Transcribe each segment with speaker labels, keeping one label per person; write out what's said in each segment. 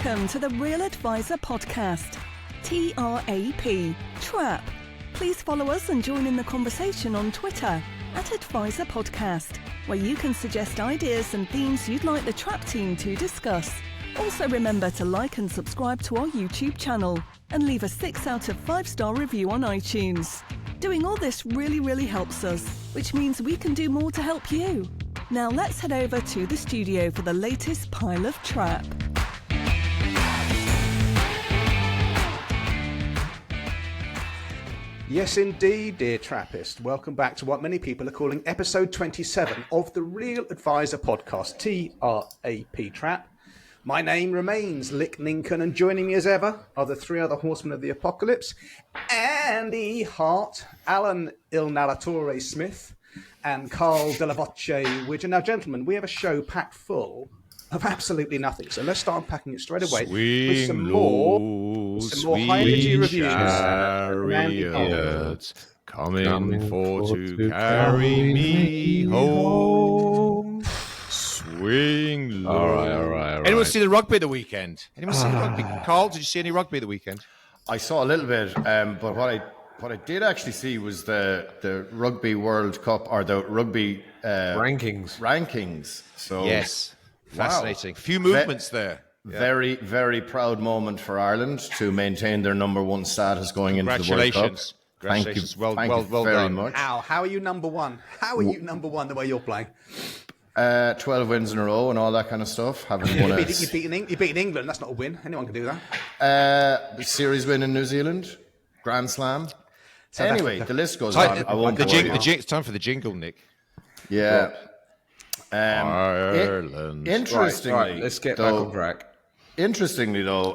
Speaker 1: Welcome to the Real Advisor Podcast, TRAP, TRAP. Please follow us and join in the conversation on Twitter @Advisor Podcast, where you can suggest ideas and themes you'd like the TRAP team to discuss. Also remember to like and subscribe to our YouTube channel and leave a 6 out of 5-star review on iTunes. Doing all this really helps us, which means we can do more to help you. Now let's head over to the studio for the latest pile of TRAP.
Speaker 2: Yes, indeed, dear Trappist. Welcome back to what many people are calling episode 27 of the Real Advisor Podcast, TRAP, Trap. My name remains Lick Ninken, and joining me as ever are the three other horsemen of the apocalypse, Andy Hart, Alan Il Narratore Smith, and Carl Della Voce Widger. Now, gentlemen, we have a show packed full of absolutely nothing, so let's start unpacking it straight away with some more high-energy reviews.
Speaker 3: Chariots coming for to carry me home. Swing low. All right.
Speaker 4: Anyone see the rugby at the weekend? Anyone see the rugby? Carl, did you see any rugby at the weekend?
Speaker 3: I saw a little bit, but what I did actually see was the Rugby World Cup, or the rugby rankings. So
Speaker 4: yes, fascinating. Wow. Few movements there.
Speaker 3: Very, very proud moment for Ireland to maintain their number one status going into the World Cup.
Speaker 4: Congratulations. Well
Speaker 3: very
Speaker 4: done.
Speaker 3: much.
Speaker 2: How are you number one? How are you number one the way you're playing?
Speaker 3: 12 wins in a row and all that kind of stuff.
Speaker 2: You're beating England. That's not a win. Anyone can do that.
Speaker 3: The series win in New Zealand. Grand Slam. Anyway, the list goes on. I won't
Speaker 4: it's time for the jingle, Nick.
Speaker 3: Yeah.
Speaker 4: Ireland.
Speaker 3: Interestingly,
Speaker 5: right, let's get back on track.
Speaker 3: Interestingly, though,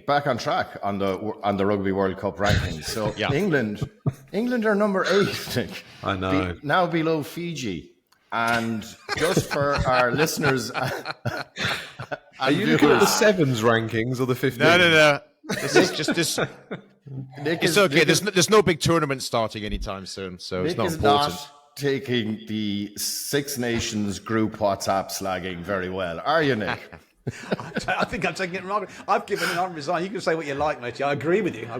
Speaker 3: back on track on the Rugby World Cup rankings. So England are number 8. Nick.
Speaker 5: I know.
Speaker 3: Now below Fiji. And just for our listeners,
Speaker 5: are you looking at the sevens rankings or the 15?
Speaker 4: No. This is just this. It's okay. There's no big tournament starting anytime soon, so it's not important.
Speaker 3: Not taking the Six Nations group WhatsApp slagging very well, are you, Nick?
Speaker 2: I think I'm taking it wrong. I've given an unresigned. You can say what you like, mate. I agree with you. I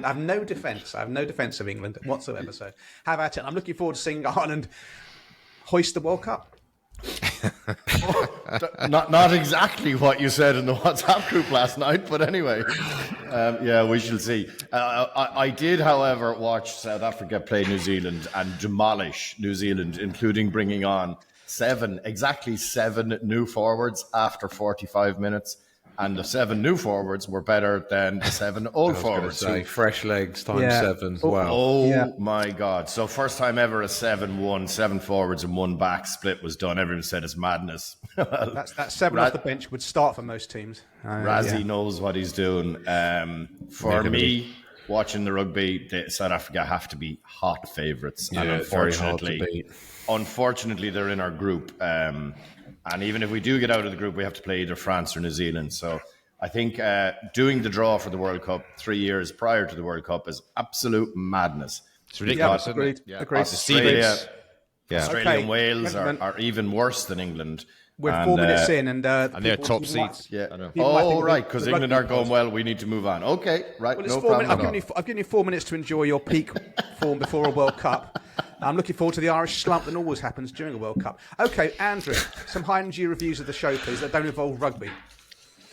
Speaker 2: have no defence. I have no defence of England whatsoever. So have at it. I'm looking forward to seeing Ireland hoist the World Cup.
Speaker 3: Not exactly what you said in the WhatsApp group last night, but anyway, we shall see. I did, however, watch South Africa play New Zealand and demolish New Zealand, including bringing on exactly seven new forwards after 45 minutes. And the 7 new forwards were better than the 7 old forwards.
Speaker 5: Fresh legs times 7. Wow.
Speaker 3: My God. So first time ever a 7-1, 7 forwards and 1 back split was done. Everyone said it's madness.
Speaker 2: that 7 off the bench would start for most teams.
Speaker 3: Razzie knows what he's doing. For me, watching the rugby, South Africa have to be hot favourites.
Speaker 5: Yeah,
Speaker 3: and
Speaker 5: very hard to beat.
Speaker 3: Unfortunately, they're in our group. And even if we do get out of the group, we have to play either France or New Zealand. So I think doing the draw for the World Cup 3 years prior to the World Cup is absolute madness.
Speaker 4: It's ridiculous.
Speaker 2: Agreed.
Speaker 3: Australia and Wales
Speaker 2: Gentlemen,
Speaker 3: are even worse than England.
Speaker 2: We're 4 minutes in, and
Speaker 4: they're top seeds.
Speaker 3: Right, because England aren't going well. We need to move on. Okay, right,
Speaker 2: well,
Speaker 3: no problem.
Speaker 2: I've given you 4 minutes to enjoy your peak form before a World Cup. I'm looking forward to the Irish slump that always happens during a World Cup. Okay, Andrew, some high-energy reviews of the show, please, that don't involve rugby.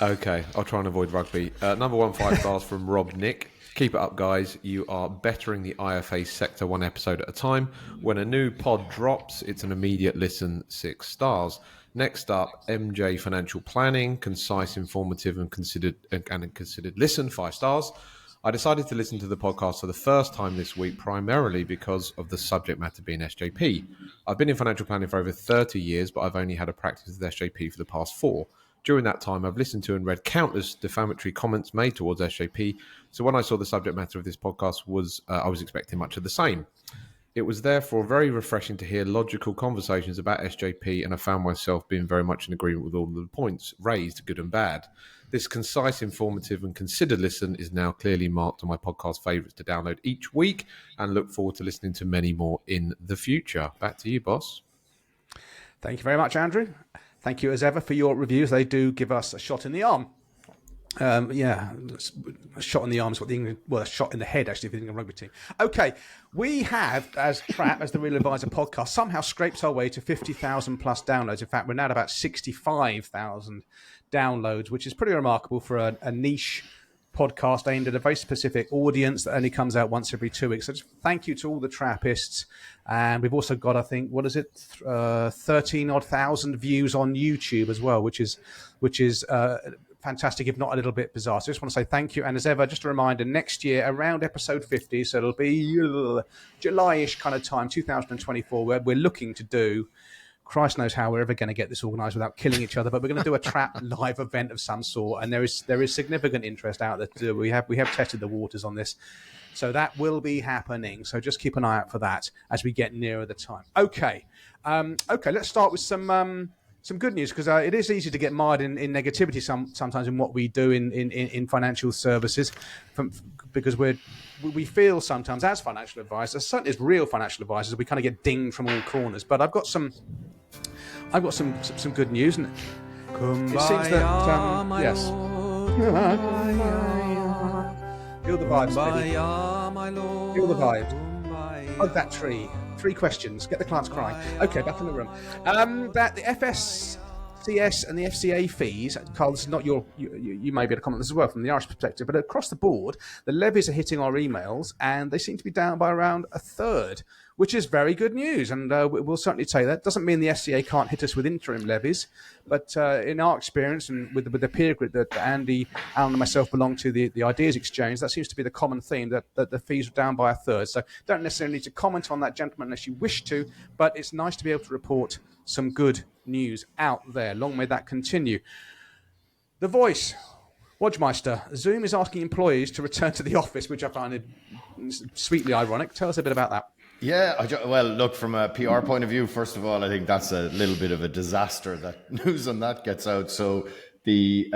Speaker 5: Okay, I'll try and avoid rugby. Number 1, 5 stars from Rob Nick. Keep it up, guys. You are bettering the IFA sector 1 episode at a time. When a new pod drops, it's an immediate listen, 6 stars. Next up, MJ Financial Planning, concise, informative, and considered listen, 5 stars. I decided to listen to the podcast for the first time this week, primarily because of the subject matter being SJP. I've been in financial planning for over 30 years, but I've only had a practice with SJP for the past 4. During that time, I've listened to and read countless defamatory comments made towards SJP, so when I saw the subject matter of this podcast, I was expecting much of the same. It was therefore very refreshing to hear logical conversations about SJP, and I found myself being very much in agreement with all of the points raised, good and bad. This concise, informative and considered listen is now clearly marked on my podcast favourites to download each week, and look forward to listening to many more in the future. Back to you, boss.
Speaker 2: Thank you very much, Andrew. Thank you as ever for your reviews. They do give us a shot in the arm. Yeah, a shot in the arms, a shot in the head, actually, for the England rugby team. Okay, we have, as Trap, as the Real Advisor podcast, somehow scraped our way to 50,000 plus downloads. In fact, we're now at about 65,000 downloads, which is pretty remarkable for a niche podcast aimed at a very specific audience that only comes out once every 2 weeks. So just thank you to all the Trappists. And we've also got, I think, 13 odd thousand views on YouTube as well, which is fantastic, if not a little bit bizarre. So I just want to say thank you. And as ever, just a reminder, next year, around episode 50, so it'll be July-ish kind of time, 2024, where we're looking to do, Christ knows how we're ever going to get this organised without killing each other, but we're going to do a trap live event of some sort. And there is significant interest out there to do. We have tested the waters on this. So that will be happening. So just keep an eye out for that as we get nearer the time. Okay, let's start with some good news, because it is easy to get mired in negativity sometimes in what we do in financial services, because we feel sometimes as financial advisors, certainly as real financial advisors, we kind of get dinged from all corners. But I've got some good news, and it seems that yes. Feel the vibes, baby. Feel the vibes. Hug that tree. 3 questions. Get the clients crying. Okay, back in the room. That the FSCS and the FCA fees, Carl, this is not you may be able to comment on this as well from the Irish perspective, but across the board, the levies are hitting our emails, and they seem to be down by around a third, which is very good news, and we'll certainly take that. Doesn't mean the FCA can't hit us with interim levies, but in our experience and with the peer group that Andy, Alan and myself belong to, the Ideas Exchange, that seems to be the common theme, that the fees are down by a third. So don't necessarily need to comment on that, gentlemen, unless you wish to, but it's nice to be able to report some good news out there. Long may that continue. The Voice. Wodgemeister, Zoom is asking employees to return to the office, which I find it sweetly ironic. Tell us a bit about that.
Speaker 3: Yeah, well, look, from a PR point of view, first of all, I think that's a little bit of a disaster that news on that gets out. So the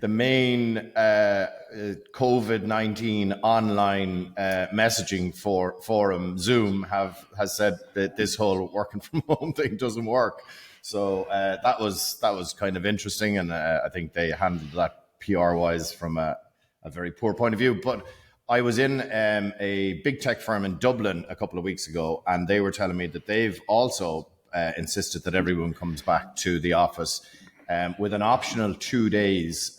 Speaker 3: main COVID-19 online messaging forum, Zoom, has said that this whole working from home thing doesn't work. So that was kind of interesting, and I think they handled that PR-wise from a very poor point of view. But I was in a big tech firm in Dublin a couple of weeks ago, and they were telling me that they've also insisted that everyone comes back to the office with an optional 2 days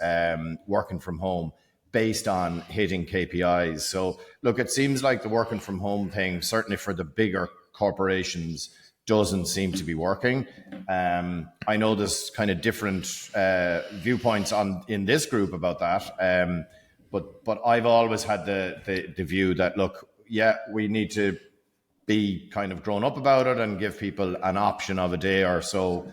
Speaker 3: working from home based on hitting KPIs. So, look, it seems like the working from home thing, certainly for the bigger corporations, doesn't seem to be working. I know there's kind of different viewpoints in this group about that. But I've always had the view that, look, yeah, we need to be kind of grown up about it and give people an option of a day or so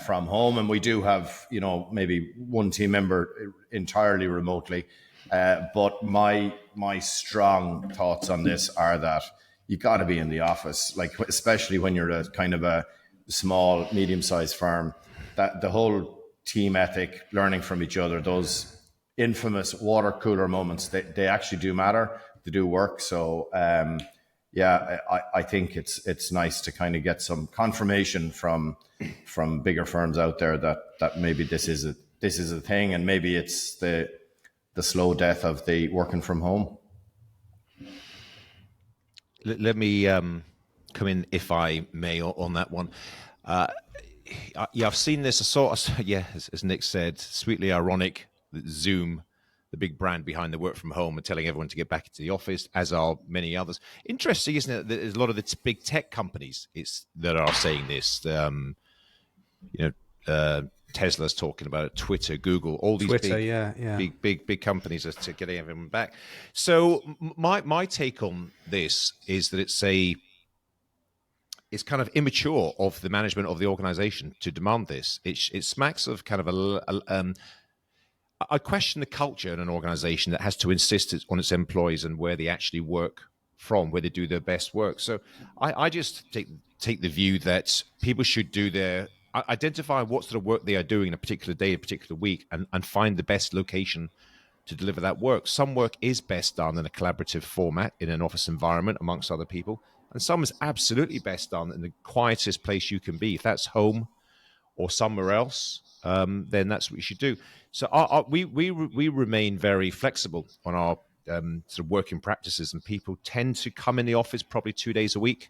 Speaker 3: from home. And we do have, maybe one team member entirely remotely. But my strong thoughts on this are that you got to be in the office, like especially when you're a kind of a small, medium-sized firm. That the whole team ethic, learning from each other, those infamous water cooler moments, they actually do matter. They do work. So I think it's nice to kind of get some confirmation from bigger firms out there that maybe this is a thing, and maybe it's the slow death of the working from home.
Speaker 4: Let me come in, if I may, on that one. I've seen this. As Nick said, sweetly ironic that Zoom, the big brand behind the work from home, are telling everyone to get back into the office, as are many others. Interesting, isn't it? There's a lot of the big tech companies that are saying this. Tesla's talking about it, Twitter, Google, all these big companies are to getting everyone back. So my take on this is that it's kind of immature of the management of the organization to demand this. It smacks of kind of I question the culture in an organization that has to insist on its employees and where they actually work from, where they do their best work. So I just take the view that people should identify what sort of work they are doing in a particular day, a particular week, and find the best location to deliver that work. Some work is best done in a collaborative format in an office environment amongst other people, and some is absolutely best done in the quietest place you can be. If that's home or somewhere else, then that's what you should do. So we remain very flexible on our sort of working practices, and people tend to come in the office probably 2 days a week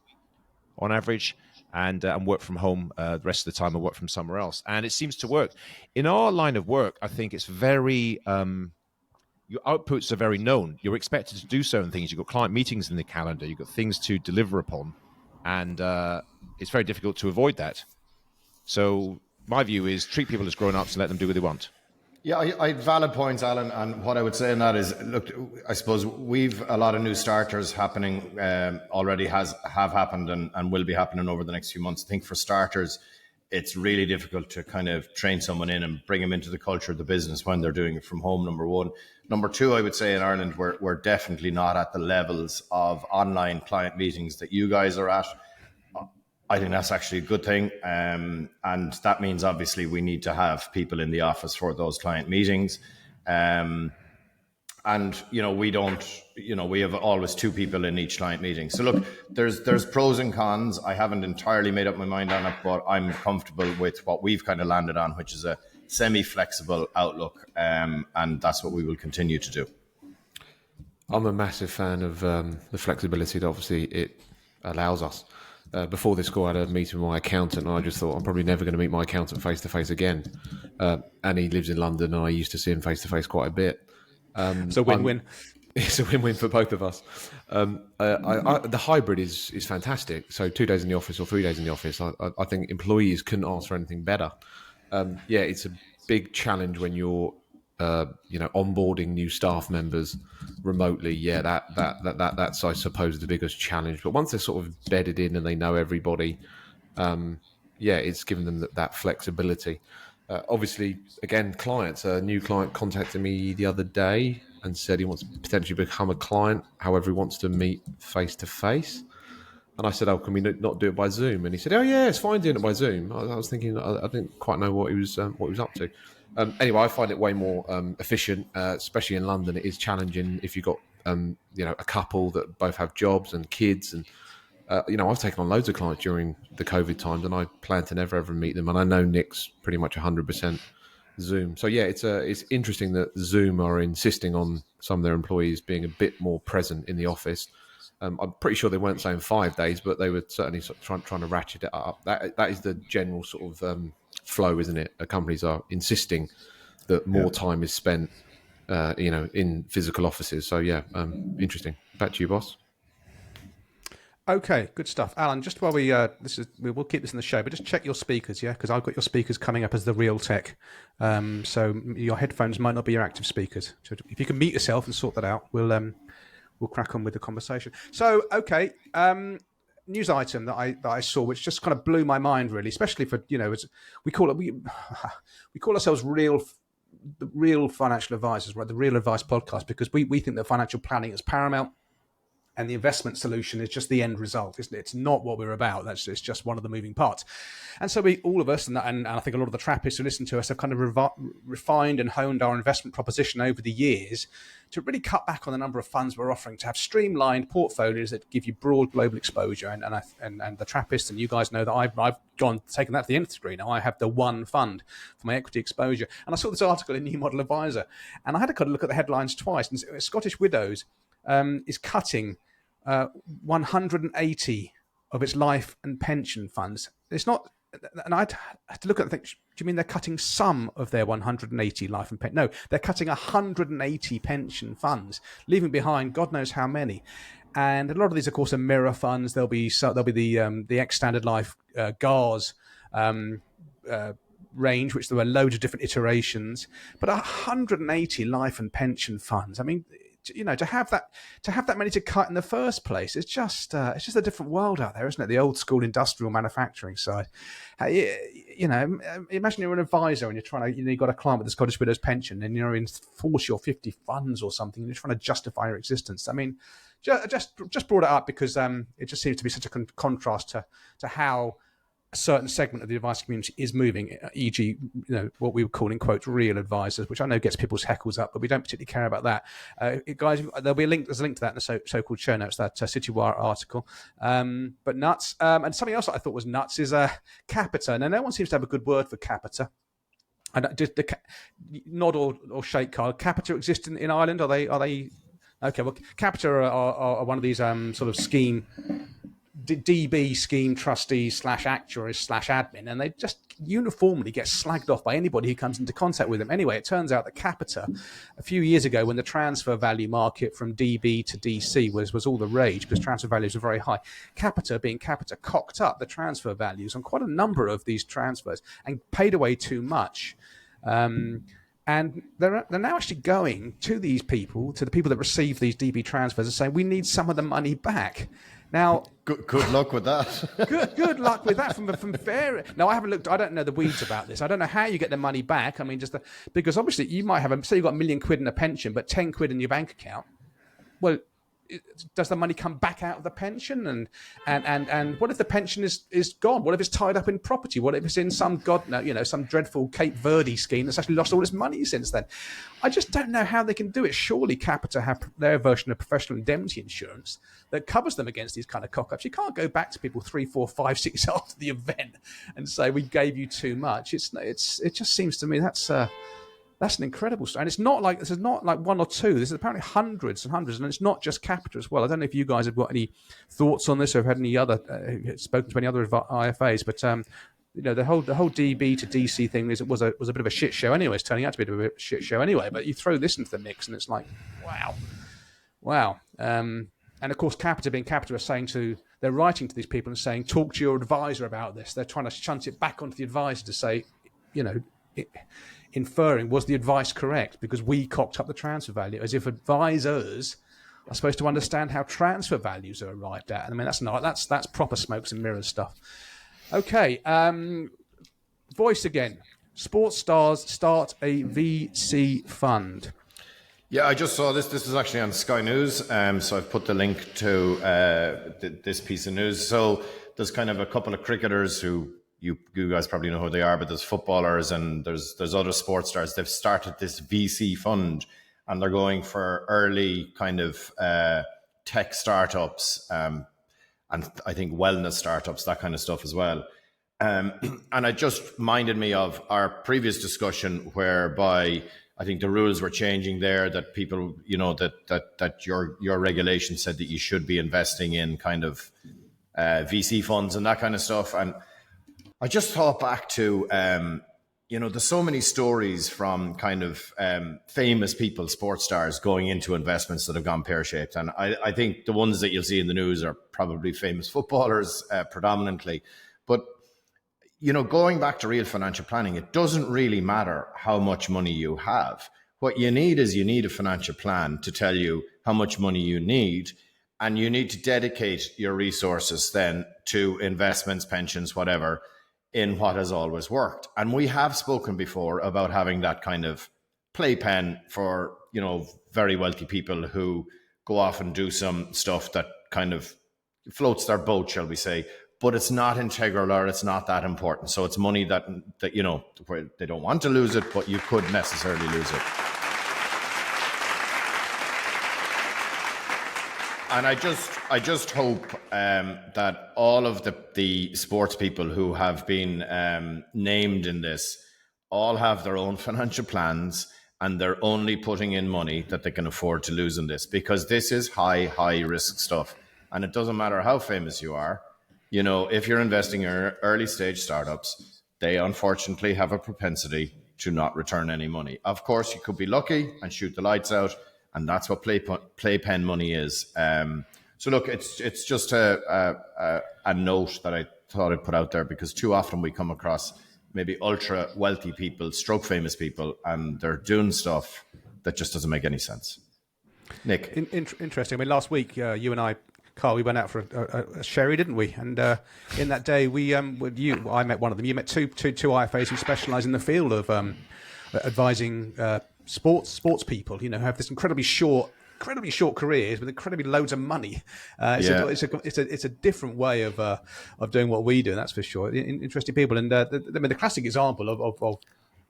Speaker 4: on average, and work from home the rest of the time, or work from somewhere else. And it seems to work. In our line of work, I think it's very your outputs are very known. You're expected to do certain things. You've got client meetings in the calendar. You've got things to deliver upon, and it's very difficult to avoid that. So my view is treat people as grown-ups and let them do what they want.
Speaker 3: Yeah, I valid points, Alan. And what I would say in that is, look, I suppose we've a lot of new starters happening already have happened and will be happening over the next few months. I think for starters, it's really difficult to kind of train someone in and bring them into the culture of the business when they're doing it from home, number one. Number two, I would say in Ireland, we're definitely not at the levels of online client meetings that you guys are at. I think that's actually a good thing. And that means obviously we need to have people in the office for those client meetings. And, we have always two people in each client meeting. So look, there's pros and cons. I haven't entirely made up my mind on it, but I'm comfortable with what we've kind of landed on, which is a semi-flexible outlook. And that's what we will continue to do.
Speaker 5: I'm a massive fan of the flexibility that obviously it allows us. Before this call, I had a meeting with my accountant, and I just thought I'm probably never going to meet my accountant face to face again. And he lives in London, and I used to see him face to face quite a bit.
Speaker 2: It's a win-win.
Speaker 5: It's a win-win for both of us. The hybrid is fantastic. So 2 days in the office or 3 days in the office, I think employees couldn't ask for anything better. It's a big challenge when you're onboarding new staff members remotely. That's I suppose the biggest challenge. But once they're sort of bedded in and they know everybody, it's given them that flexibility. Obviously, again, clients. A new client contacted me the other day and said he wants to potentially become a client. However, he wants to meet face to face. And I said, "Oh, can we not do it by Zoom?" And he said, "Oh, yeah, it's fine doing it by Zoom." I was thinking, I didn't quite know what he was up to. Anyway, I find it way more efficient, especially in London. It is challenging if you've got a couple that both have jobs and kids, and I've taken on loads of clients during the COVID times, and I plan to never ever meet them. And I know Nick's pretty much 100% Zoom. So yeah, it's interesting that Zoom are insisting on some of their employees being a bit more present in the office. I'm pretty sure they weren't saying 5 days, but they were certainly sort of trying to ratchet it up. That is the general sort of flow, isn't it? Companies are insisting that more time is spent, in physical offices. So yeah, interesting. Back to you, boss.
Speaker 2: Okay, good stuff, Alan. Just while we'll keep this in the show, but just check your speakers, yeah, because I've got your speakers coming up as the real tech. So your headphones might not be your active speakers. So if you can mute yourself and sort that out, we'll crack on with the conversation. So, okay, news item that I saw, which just kind of blew my mind, really, especially for we call ourselves the real financial advisors, right? The Real Advice Podcast, because we think that financial planning is paramount. And the investment solution is just the end result, isn't it? It's not what we're about. It's just one of the moving parts. And so all of us, and I think a lot of the Trappists who listen to us have kind of refined and honed our investment proposition over the years to really cut back on the number of funds we're offering, to have streamlined portfolios that give you broad global exposure. And the Trappists, and you guys know that I've taken that to the nth degree. Now I have the one fund for my equity exposure. And I saw this article in New Model Advisor, and I had to kind of look at the headlines twice. And Scottish Widows is cutting 180 of its life and pension funds. It's not, and I had to look at it and think, do you mean they're cutting some of their 180 life and pension? No, they're cutting 180 pension funds, leaving behind God knows how many. And a lot of these, of course, are mirror funds. There'll be the ex Standard Life GARS range, which there were loads of different iterations. But 180 life and pension funds. I mean, to have that many to cut in the first place, it's just a different world out there, isn't it? The old school industrial manufacturing side. Imagine you're an advisor and you're trying to, you've got a client with the Scottish Widows pension, and you're in 40 or 50 funds or something, and you're trying to justify your existence. I mean, just brought it up because it just seems to be such a contrast to how a certain segment of the advice community is moving, e.g., what we would call in quotes real advisors, which I know gets people's heckles up, but we don't particularly care about that. Guys, there'll be a link. There's a link to that in the so-called show notes, that CityWire article. But nuts. And something else that I thought was nuts is capita. Now, no one seems to have a good word for capita. And just the nod or shake, Carl. Capita exist in Ireland? Are they? Okay. Well, capita are one of these sort of scheme. DB scheme trustees / actuaries / admin, and they just uniformly get slagged off by anybody who comes into contact with them. Anyway, it turns out that capita, a few years ago, when the transfer value market from DB to DC was all the rage because transfer values are very high, capita, being capita, cocked up the transfer values on quite a number of these transfers and paid away too much. And they're now actually going to these people, to the people that receive these DB transfers, and saying, we need some of the money back. Now,
Speaker 3: good luck with that.
Speaker 2: good luck with that from fair. Now, I haven't looked. I don't know the weeds about this. I don't know how you get the money back. I mean, because obviously you might have say you've got £1 million in a pension, but 10 quid in your bank account. Well, does the money come back out of the pension? And what if the pension is gone? What if it's tied up in property? What if it's in some some dreadful Cape Verde scheme that's actually lost all its money since then? I just don't know how they can do it. Surely Capita have their version of professional indemnity insurance that covers them against these kind of cock-ups. You can't go back to people 3, 4, 5, 6 after the event and say we gave you too much. It just seems to me that's an incredible story. And it's not like, this is not like one or two. This is apparently hundreds and hundreds. And it's not just Capita as well. I don't know if you guys have got any thoughts on this or have had any other, spoken to any other IFAs, but the whole DB to DC thing was a bit of a shit show anyway. It's turning out to be a bit of a shit show anyway. But you throw this into the mix and it's like, wow. And of course, Capita being Capita they're writing to these people and saying, talk to your advisor about this. They're trying to shunt it back onto the advisor to say, inferring, was the advice correct? Because we cocked up the transfer value, as if advisors are supposed to understand how transfer values are arrived at. I mean, that's proper smokes and mirrors stuff. Okay, voice again. Sports stars start a VC fund.
Speaker 3: Yeah, I just saw this. This is actually on Sky News. So I've put the link to this piece of news. So there's kind of a couple of cricketers who you guys probably know who they are, but there's footballers and there's other sports stars. They've started this VC fund and they're going for early kind of tech startups and I think wellness startups, that kind of stuff as well. And it just reminded me of our previous discussion whereby I think the rules were changing there, that people, that your regulation said that you should be investing in kind of VC funds and that kind of stuff. And I just thought back to, there's so many stories from kind of famous people, sports stars, going into investments that have gone pear-shaped. And I think the ones that you'll see in the news are probably famous footballers predominantly. But, going back to real financial planning, it doesn't really matter how much money you have. What you need is a financial plan to tell you how much money you need. And you need to dedicate your resources then to investments, pensions, whatever, in what has always worked. And we have spoken before about having that kind of playpen for, very wealthy people who go off and do some stuff that kind of floats their boat, shall we say, but it's not integral or it's not that important. So it's money that where they don't want to lose it, but you could necessarily lose it. And I just hope that all of the sports people who have been named in this all have their own financial plans and they're only putting in money that they can afford to lose in this, because this is high risk stuff. And it doesn't matter how famous you are. If you're investing in early stage startups, they unfortunately have a propensity to not return any money. Of course, you could be lucky and shoot the lights out. And that's what playpen money is. So look, it's just a note that I thought I'd put out there, because too often we come across maybe ultra wealthy people, stroke famous people, and they're doing stuff that just doesn't make any sense. Nick,
Speaker 2: interesting. I mean, last week you and I, Carl, we went out for a sherry, didn't we? And in that day, I met one of them. You met two IFAs who specialise in the field of advising sports people, have this incredibly short incredibly short careers with incredibly loads of money. It's a different way of doing what we do, that's for sure. Interesting people, and the classic example of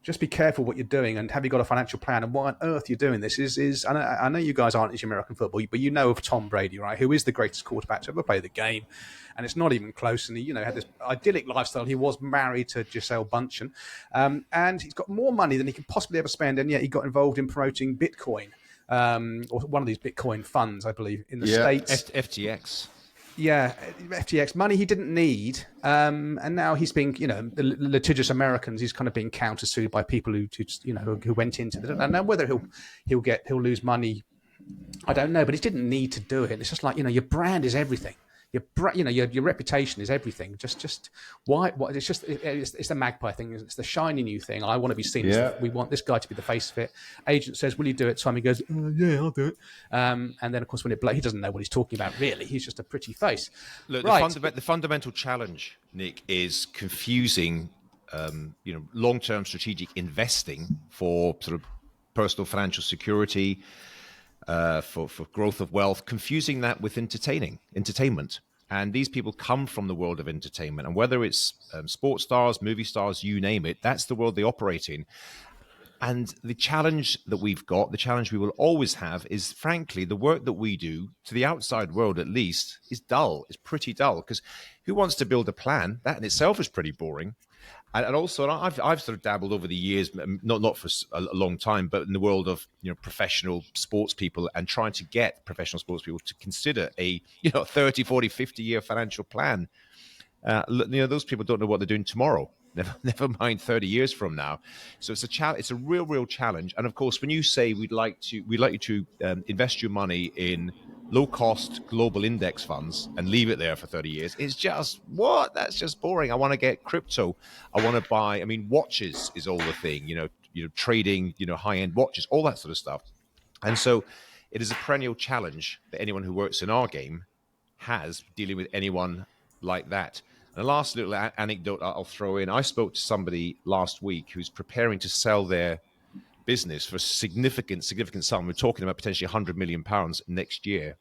Speaker 2: just be careful what you're doing, and have you got a financial plan, and why on earth you're doing this is I know you guys aren't into American football, but you know of Tom Brady, right? Who is the greatest quarterback to ever play the game, and it's not even close. And he, had this idyllic lifestyle. He was married to Gisele Bundchen, and he's got more money than he could possibly ever spend, and yet he got involved in promoting Bitcoin, or one of these Bitcoin funds, I believe, in the States.
Speaker 4: FTX.
Speaker 2: Yeah, FTX, money he didn't need, and now he's being, the litigious Americans. He's kind of being countersued by people who went into it. I don't know whether he'll lose money. I don't know, but he didn't need to do it. It's just like, your brand is everything. Your reputation is everything. Just why? It's the magpie thing. It's the shiny new thing. I want to be seen. We want this guy to be the face of it. Agent says, "Will you do it?" Tommy goes, "Yeah, I'll do it." And then, of course, when he doesn't know what he's talking about. Really, he's just a pretty face.
Speaker 4: Look,
Speaker 2: right.
Speaker 4: The fundamental challenge, Nick, is confusing, long-term strategic investing for sort of personal financial security. For growth of wealth, confusing that with entertainment. And these people come from the world of entertainment. And whether it's sports stars, movie stars, you name it, that's the world they operate in. And the challenge that we've got, the challenge we will always have is, frankly, the work that we do, to the outside world at least, is dull. It's pretty dull. Because who wants to build a plan? That in itself is pretty boring. And also, I've sort of dabbled over the years, not for a long time, but in the world of professional sports people, and trying to get professional sports people to consider a 30, 40, 50-year financial plan. Those people don't know what they're doing tomorrow. Never mind 30 years from now. So it's a challenge. It's a real challenge. And of course, when you say we'd like you to invest your money in low-cost global index funds and leave it there for 30 years, it's just, what? That's just boring. I want to get crypto. I want to buy, watches is all the thing, trading, high-end watches, all that sort of stuff. And so it is a perennial challenge that anyone who works in our game has, dealing with anyone like that. And the last little anecdote I'll throw in, I spoke to somebody last week who's preparing to sell their business for a significant sum. We're talking about potentially £100 million next year.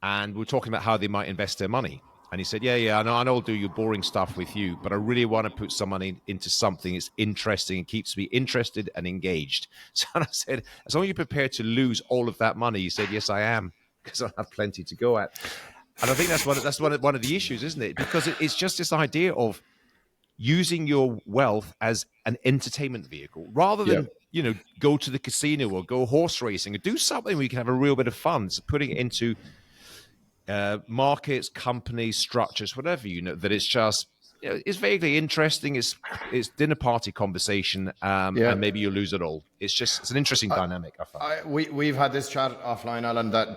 Speaker 4: And we're talking about how they might invest their money. And he said, yeah, I know I'll do your boring stuff with you, but I really want to put some money into something that's interesting and keeps me interested and engaged. So I said, as long as you're prepared to lose all of that money, he said, yes, I am, because I have plenty to go at. And I think that's one of the issues, isn't it? Because it's just this idea of using your wealth as an entertainment vehicle rather than, go to the casino or go horse racing and do something where you can have a real bit of fun. So putting it into markets, companies, structures, whatever, that it's just, it's vaguely interesting. It's dinner party conversation, and maybe you lose it all. It's an interesting dynamic, I find.
Speaker 3: We've had this chat offline, Alan, that,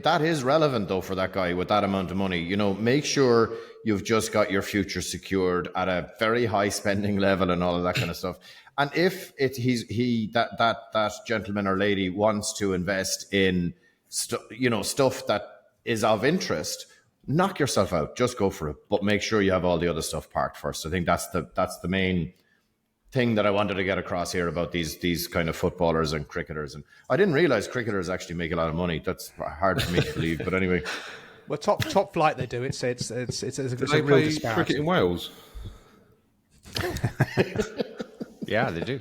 Speaker 3: that is relevant though for that guy with that amount of money. Make sure you've just got your future secured at a very high spending level and all of that kind of stuff. And if that gentleman or lady wants to invest in stuff that is of interest, knock yourself out. Just go for it, but make sure you have all the other stuff parked first. I think that's the main thing that I wanted to get across here about these kind of footballers and cricketers. And I didn't realize cricketers actually make a lot of money. That's hard for me to believe, but anyway.
Speaker 2: Well, top flight they do. It's a
Speaker 5: they
Speaker 2: real
Speaker 5: play
Speaker 2: disparity.
Speaker 5: cricket in Wales.
Speaker 4: Yeah, they do.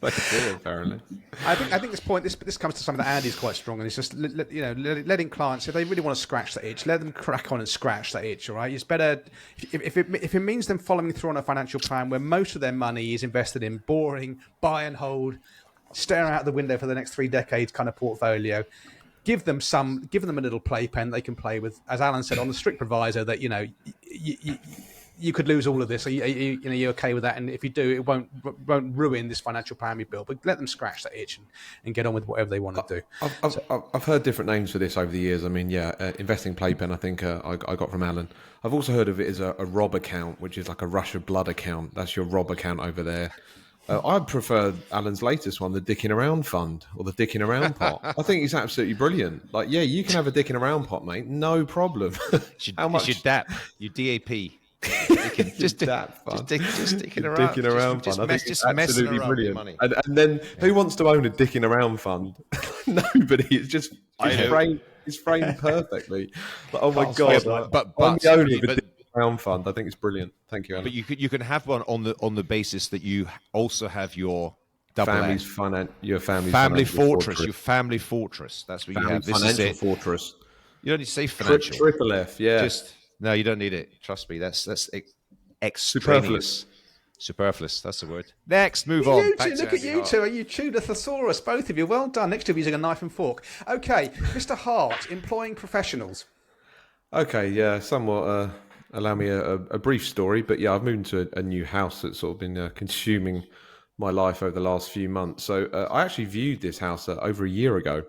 Speaker 5: Apparently.
Speaker 2: I think this point, this comes to something that Andy's quite strong, and it's just letting clients, if they really want to scratch that itch, let them crack on and scratch that itch. All right, it's better if it means them following through on a financial plan where most of their money is invested in boring buy and hold, stare out the window for the next 3 decades kind of portfolio. Give them a little playpen they can play with, as Alan said, on the strict proviso that you could lose all of this. Are you okay with that? And if you do, it won't ruin this financial plan we built. But let them scratch that itch and get on with whatever they want to do.
Speaker 5: I've heard different names for this over the years. Investing playpen, I think I got from Alan. I've also heard of it as a Rob account, which is like a rush of blood account. That's your Rob account over there. I prefer Alan's latest one, the Dicking Around Fund, or the Dicking Around Pot. I think it's absolutely brilliant. Like, yeah, you can have a Dicking Around pot, mate. No problem.
Speaker 4: How much? It's your DAP, your DAP. Just
Speaker 5: that fun.
Speaker 4: Just dicking around.
Speaker 5: Dicking around fund. I think it's absolutely brilliant. And then who wants to own a dicking around fund? Nobody. It's just it's framed perfectly. But, oh my god! I'm the owner of a dicking around fund. I think it's brilliant. Thank you, Alan.
Speaker 4: But you can have one on the basis that you also have your
Speaker 5: your
Speaker 4: family fortress. Your family fortress. That's what you have. This
Speaker 5: financial
Speaker 4: is it.
Speaker 5: fortress.
Speaker 4: You don't need to say financial.
Speaker 5: Triple F. Yeah.
Speaker 4: No, you don't need it. Trust me. That's extraneous. Superfluous. That's the word. Next, move on.
Speaker 2: Look at you two. Are you Tudor thesaurus? Both of you. Well done. Next to you using a knife and fork. Okay, Mr. Hart, employing professionals.
Speaker 5: Okay, yeah, somewhat. Allow me a brief story, but yeah, I've moved into a new house that's sort of been consuming my life over the last few months. So I actually viewed this house over a year ago.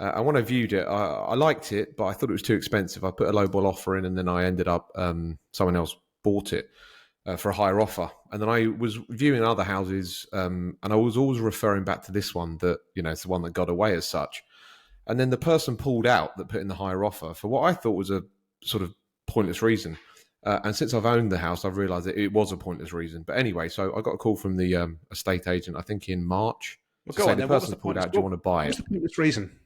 Speaker 5: And when I viewed it, I liked it, but I thought it was too expensive. I put a lowball offer in, and then I ended up someone else bought it for a higher offer. And then I was viewing other houses, and I was always referring back to this one that, you know, it's the one that got away as such. And then the person pulled out that put in the higher offer for what I thought was a sort of pointless reason. And since I've owned the house, I've realised that it was a pointless reason. But anyway, so I got a call from the estate agent, I think in March.
Speaker 2: Well,
Speaker 5: the person pulled out, do you want to buy it?
Speaker 2: What's the pointless reason?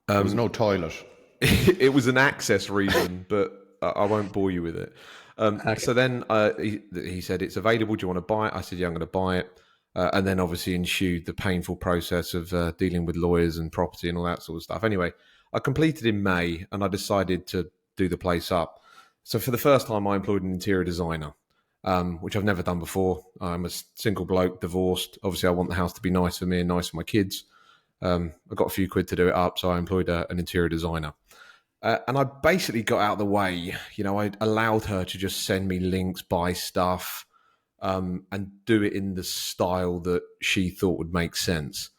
Speaker 3: There was no toilet.
Speaker 5: It was an access reason, but I won't bore you with it. Okay. So then he said, it's available. Do you want to buy it? I said, yeah, I'm going to buy it. And then obviously ensued the painful process of dealing with lawyers and property and all that sort of stuff. Anyway, I completed in May and I decided to do the place up. So for the first time, I employed an interior designer, which I've never done before. I'm a single bloke, divorced. Obviously, I want the house to be nice for me and nice for my kids. I got a few quid to do it up, so I employed an interior designer. And I basically got out of the way. You know, I allowed her to just send me links, buy stuff, and do it in the style that she thought would make sense.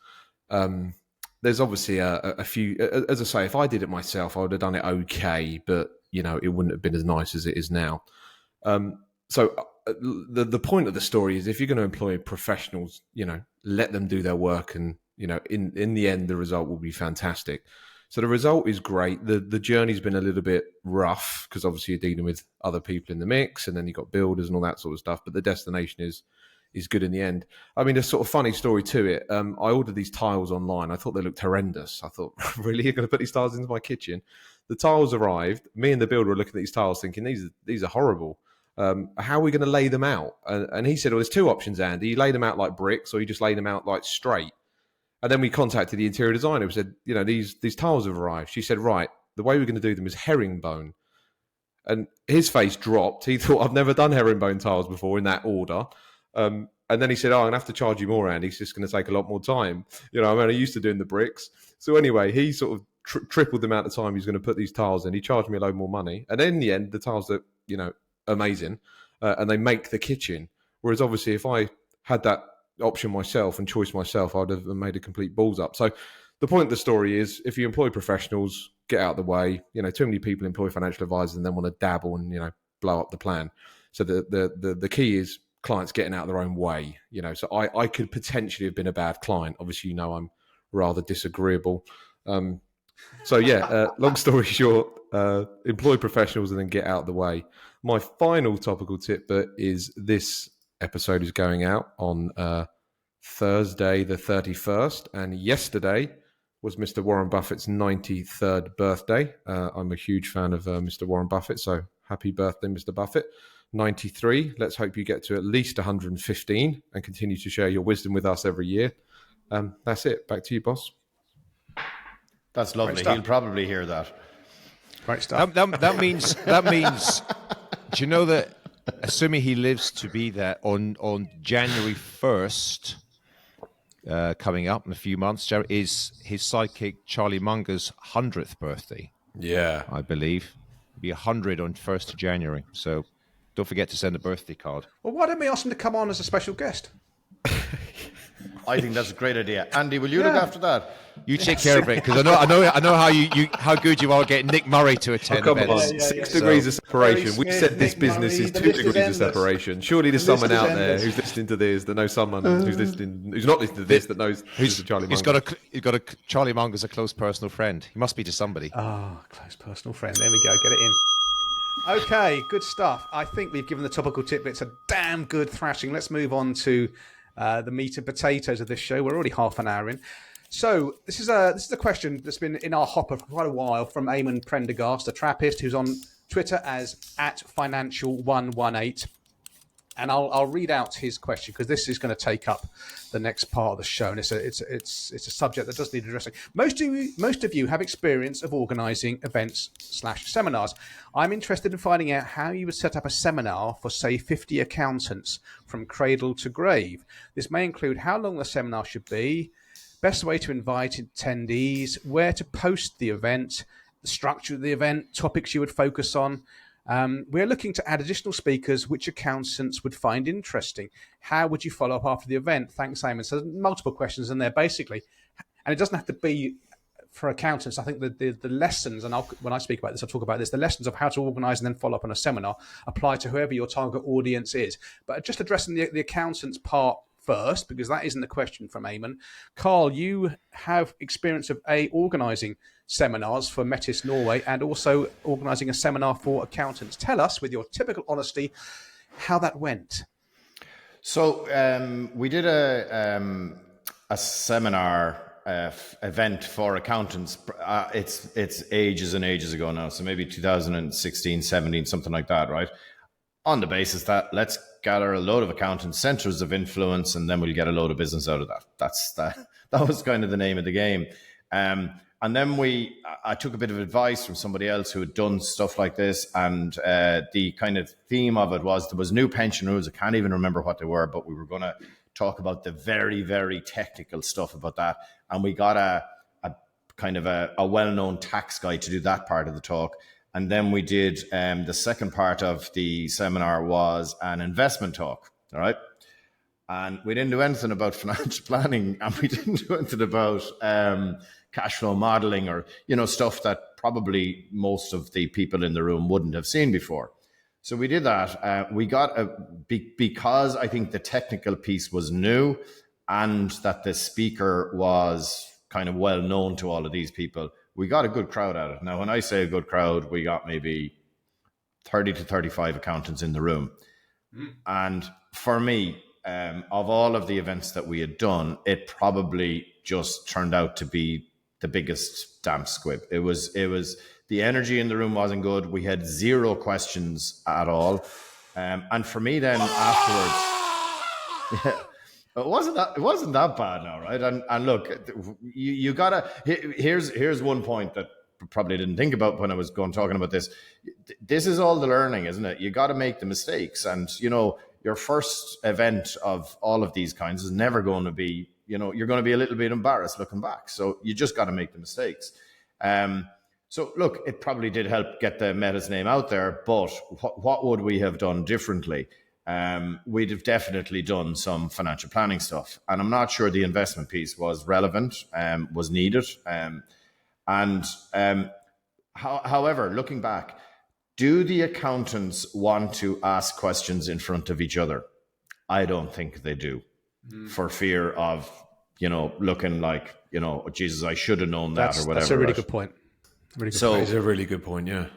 Speaker 5: There's obviously a few, as I say, if I did it myself, I would have done it okay, but, you know, it wouldn't have been as nice as it is now. So the point of the story is if you're going to employ professionals, you know, let them do their work and, you know, in the end, the result will be fantastic. So the result is great. The journey's been a little bit rough because obviously you're dealing with other people in the mix and then you've got builders and all that sort of stuff. But the destination is good in the end. I mean, there's sort of funny story to it. I ordered these tiles online. I thought they looked horrendous. I thought, really, you're going to put these tiles into my kitchen? The tiles arrived. Me and the builder were looking at these tiles thinking, these are horrible. How are we going to lay them out? And he said, well, there's two options, Andy. You lay them out like bricks or you just lay them out like straight. And then we contacted the interior designer. We said, you know, these tiles have arrived. She said, right, the way we're going to do them is herringbone. And his face dropped. He thought, I've never done herringbone tiles before in that order. And then he said, oh, I'm going to have to charge you more, Andy. It's just going to take a lot more time. You know, I'm only used to doing the bricks. So anyway, he sort of tripled the amount of time he's going to put these tiles in. He charged me a load more money. And in the end, the tiles are, you know, amazing. And they make the kitchen. Whereas obviously if I had that option myself and choice myself, I would have made a complete balls up. So the point of the story is if you employ professionals, get out of the way. You know, too many people employ financial advisors and then want to dabble and, you know, blow up the plan. So the key is clients getting out of their own way. You know, so I could potentially have been a bad client. Obviously, you know, I'm rather disagreeable. So yeah, long story short, employ professionals and then get out of the way. My final topical tip is this episode is going out on Thursday the 31st, and yesterday was Mr. Warren Buffett's 93rd birthday. I'm a huge fan of Mr. Warren Buffett, so happy birthday, Mr. Buffett. 93. Let's hope you get to at least 115 and continue to share your wisdom with us every year. That's it. Back to you, boss.
Speaker 3: That's lovely. He'll probably hear that.
Speaker 2: Great stuff.
Speaker 4: That means. Do you know that? Assuming he lives to be there on January 1st, coming up in a few months, is his sidekick Charlie Munger's 100th birthday.
Speaker 5: Yeah,
Speaker 4: I believe. It'll be 100 on 1st of January. So don't forget to send a birthday card.
Speaker 2: Well, why don't we ask him to come on as a special guest?
Speaker 3: I think that's a great idea. Andy, will you look after that?
Speaker 4: You take care of it, because I know how good you are getting Nick Murray to attend events.
Speaker 5: On. 6 degrees of separation. We said this business is 2 degrees of separation. Surely there's someone out there who's listening to this that knows someone who's not listening to this that knows who's Charlie Munger.
Speaker 4: He's got a Charlie Munger's a close personal friend. He must be to somebody.
Speaker 2: Oh, close personal friend. There we go. Get it in. Okay, good stuff. I think we've given the topical tidbits a damn good thrashing. Let's move on to the meat and potatoes of this show. We're already half an hour in. So this is a question that's been in our hopper for quite a while from Eamon Prendergast, a Trappist who's on Twitter as @financial118. And I'll read out his question because this is going to take up the next part of the show, and it's a subject that does need addressing. Most of you have experience of organising events/seminars. I'm interested in finding out how you would set up a seminar for, say, 50 accountants from cradle to grave. This may include how long the seminar should be, best way to invite attendees, where to post the event, the structure of the event, topics you would focus on. We're looking to add additional speakers which accountants would find interesting. How would you follow up after the event? Thanks, Eamon. So there's multiple questions in there, basically. And it doesn't have to be for accountants. I think the lessons, and when I speak about this, I'll talk about this, the lessons of how to organise and then follow up on a seminar apply to whoever your target audience is. But just addressing the accountants part first, because that isn't the question from Eamon. Carl, you have experience of organising seminars for Metis Norway and also organising a seminar for accountants. Tell us, with your typical honesty, how that went.
Speaker 3: So we did a seminar event for accountants. It's ages and ages ago now, so maybe 2016, 17, something like that, right? On the basis that let's gather a load of accountants, centres of influence, and then we'll get a load of business out of that. That was kind of the name of the game. And then I took a bit of advice from somebody else who had done stuff like this, and the kind of theme of it was there was new pension rules. I can't even remember what they were, but we were going to talk about the very, very technical stuff about that. And we got a kind of a well-known tax guy to do that part of the talk. And then we did the second part of the seminar was an investment talk, all right? And we didn't do anything about financial planning, and we didn't do anything about cash flow modeling or, stuff that probably most of the people in the room wouldn't have seen before. So we did that. We got because I think the technical piece was new and that the speaker was kind of well known to all of these people, we got a good crowd at it. Now, when I say a good crowd, we got maybe 30 to 35 accountants in the room. And for me, of all of the events that we had done, it probably just turned out to be the biggest damn squib. It was the energy in the room wasn't good. We had zero questions at all. And for me then afterwards, it wasn't that bad now, right? And look, you gotta. Here's one point that I probably didn't think about when I was talking about this. This is all the learning, isn't it? You got to make the mistakes, and your first event of all of these kinds is never going to be. You're going to be a little bit embarrassed looking back. So you just got to make the mistakes. So look, it probably did help get the Metis name out there, but what would we have done differently? We'd have definitely done some financial planning stuff, and I'm not sure the investment piece was relevant, was needed. However, looking back, do the accountants want to ask questions in front of each other? I don't think they do, for fear of looking like Jesus, I should have known that or whatever.
Speaker 2: That's a really good point.
Speaker 5: It's a really good point, yeah.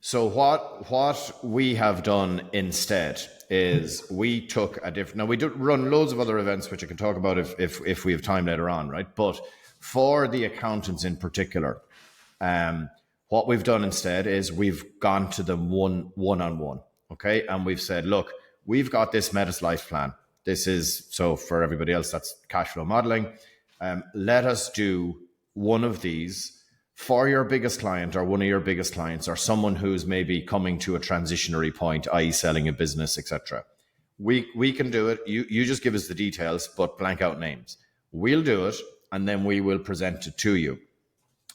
Speaker 3: So what we have done instead is we took a different. Now we do run loads of other events, which I can talk about if we have time later on, right? But for the accountants in particular, what we've done instead is we've gone to them one-on-one, okay? And we've said, look, we've got this Metis Life Plan. This is, so for everybody else, that's cash flow modeling. Let us do one of these for your biggest client or one of your biggest clients or someone who's maybe coming to a transitionary point, i.e. selling a business, etc. We can do it. You just give us the details, but blank out names. We'll do it, and then we will present it to you.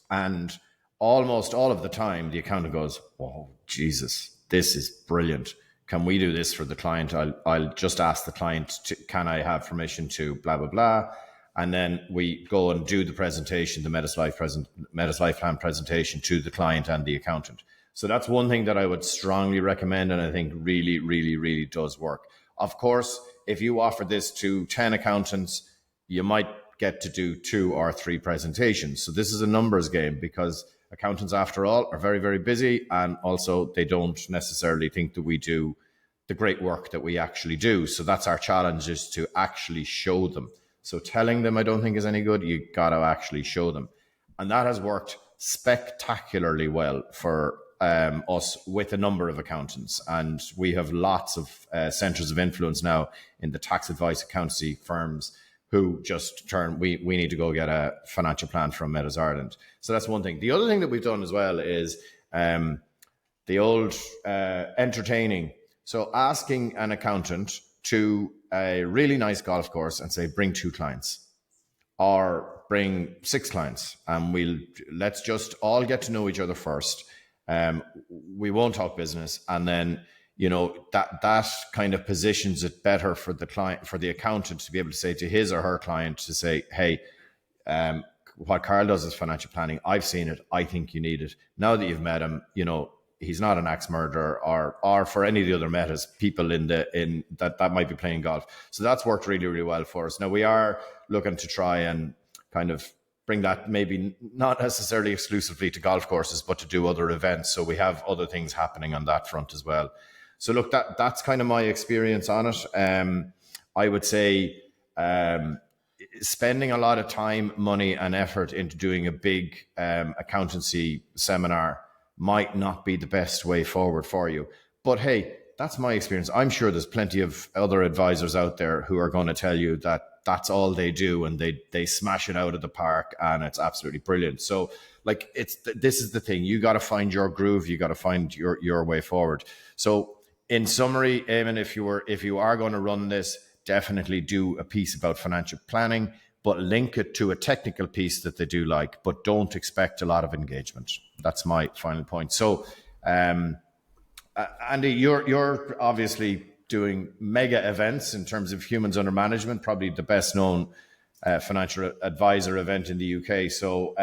Speaker 3: And almost all of the time, the accountant goes, oh, Jesus, this is brilliant. Can we do this for the client? I'll just ask the client, can I have permission to blah, blah, blah. And then we go and do the presentation, the Metis Life Plan presentation to the client and the accountant. So that's one thing that I would strongly recommend, and I think really, really, really does work. Of course, if you offer this to 10 accountants, you might get to do 2 or 3 presentations. So this is a numbers game, because accountants, after all, are very, very busy, and also they don't necessarily think that we do the great work that we actually do. So that's our challenge, is to actually show them. So telling them I don't think is any good. You got to actually show them. And that has worked spectacularly well for us with a number of accountants. And we have lots of centres of influence now in the tax advice accountancy firms who just we need to go get a financial plan from Meadows Ireland. So that's one thing. The other thing that we've done as well is the old entertaining. So asking an accountant to a really nice golf course and say, bring 2 clients or bring 6 clients, and let's just all get to know each other first. We won't talk business. And then, that kind of positions it better for the client, for the accountant to be able to say to his or her client, to say, hey, what Carl does is financial planning. I've seen it. I think you need it. Now that you've met him, he's not an axe murderer, or for any of the other metas, people in that might be playing golf. So that's worked really, really well for us. Now we are looking to try and kind of bring that maybe not necessarily exclusively to golf courses, but to do other events. So we have other things happening on that front as well. So look, that's kind of my experience on it. I would say spending a lot of time, money and effort into doing a big accountancy seminar might not be the best way forward for you. But hey, that's my experience. I'm sure there's plenty of other advisors out there who are going to tell you that that's all they do and they smash it out of the park and it's absolutely brilliant. So like, this is the thing. You got to find your groove. You got to find your way forward. So in summary, Eamon, if you are going to run this, definitely do a piece about financial planning, but link it to a technical piece that they do like, but don't expect a lot of engagement. That's my final point. So, Andy, you're obviously doing mega events in terms of humans under management, probably the best known financial advisor event in the UK. So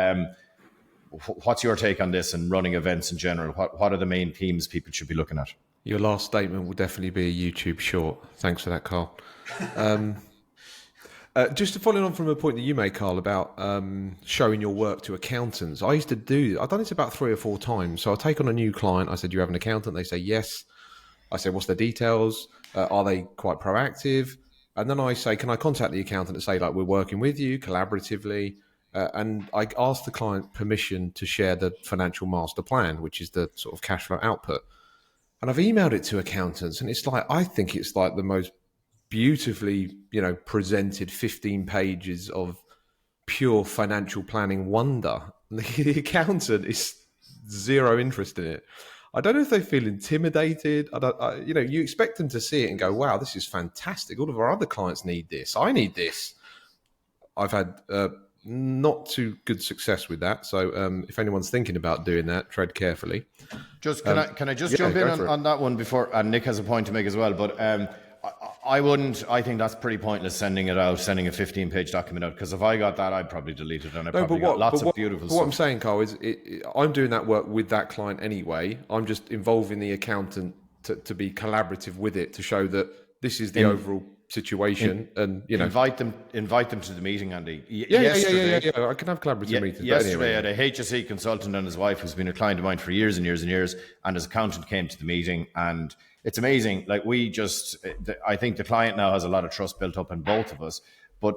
Speaker 3: what's your take on this and running events in general? What are the main themes people should be looking at?
Speaker 5: Your last statement will definitely be a YouTube short. Thanks for that, Carl. Just to follow on from a point that you made, Carl, about showing your work to accountants. I've done this about 3 or 4 times. So I'll take on a new client. I said, you have an accountant? They say, yes. I say, what's their details? Are they quite proactive? And then I say, can I contact the accountant and say, like, we're working with you collaboratively? And I ask the client permission to share the financial master plan, which is the sort of cash flow output. And I've emailed it to accountants, and it's like, I think it's like the most beautifully, presented 15 pages of pure financial planning wonder. The accountant is zero interest in it. I don't know if they feel intimidated. You expect them to see it and go, wow, this is fantastic. All of our other clients need this. I need this. I've had not too good success with that. So if anyone's thinking about doing that, tread carefully.
Speaker 3: Just can I just jump in on that one before, and Nick has a point to make as well, but I think that's pretty pointless sending a 15-page document out, because if I got that, I'd probably delete it, and I probably got lots of beautiful stuff.
Speaker 5: What I'm saying, Carl, is I'm doing that work with that client anyway. I'm just involving the accountant to be collaborative with it, to show that this is the overall situation, and
Speaker 3: invite them to the meeting, Andy.
Speaker 5: Yeah. I can have collaborative meetings.
Speaker 3: Yesterday, I had a HSE consultant and his wife, who's been a client of mine for years and years and years, and his accountant came to the meeting, and it's amazing. Like, I think the client now has a lot of trust built up in both of us, but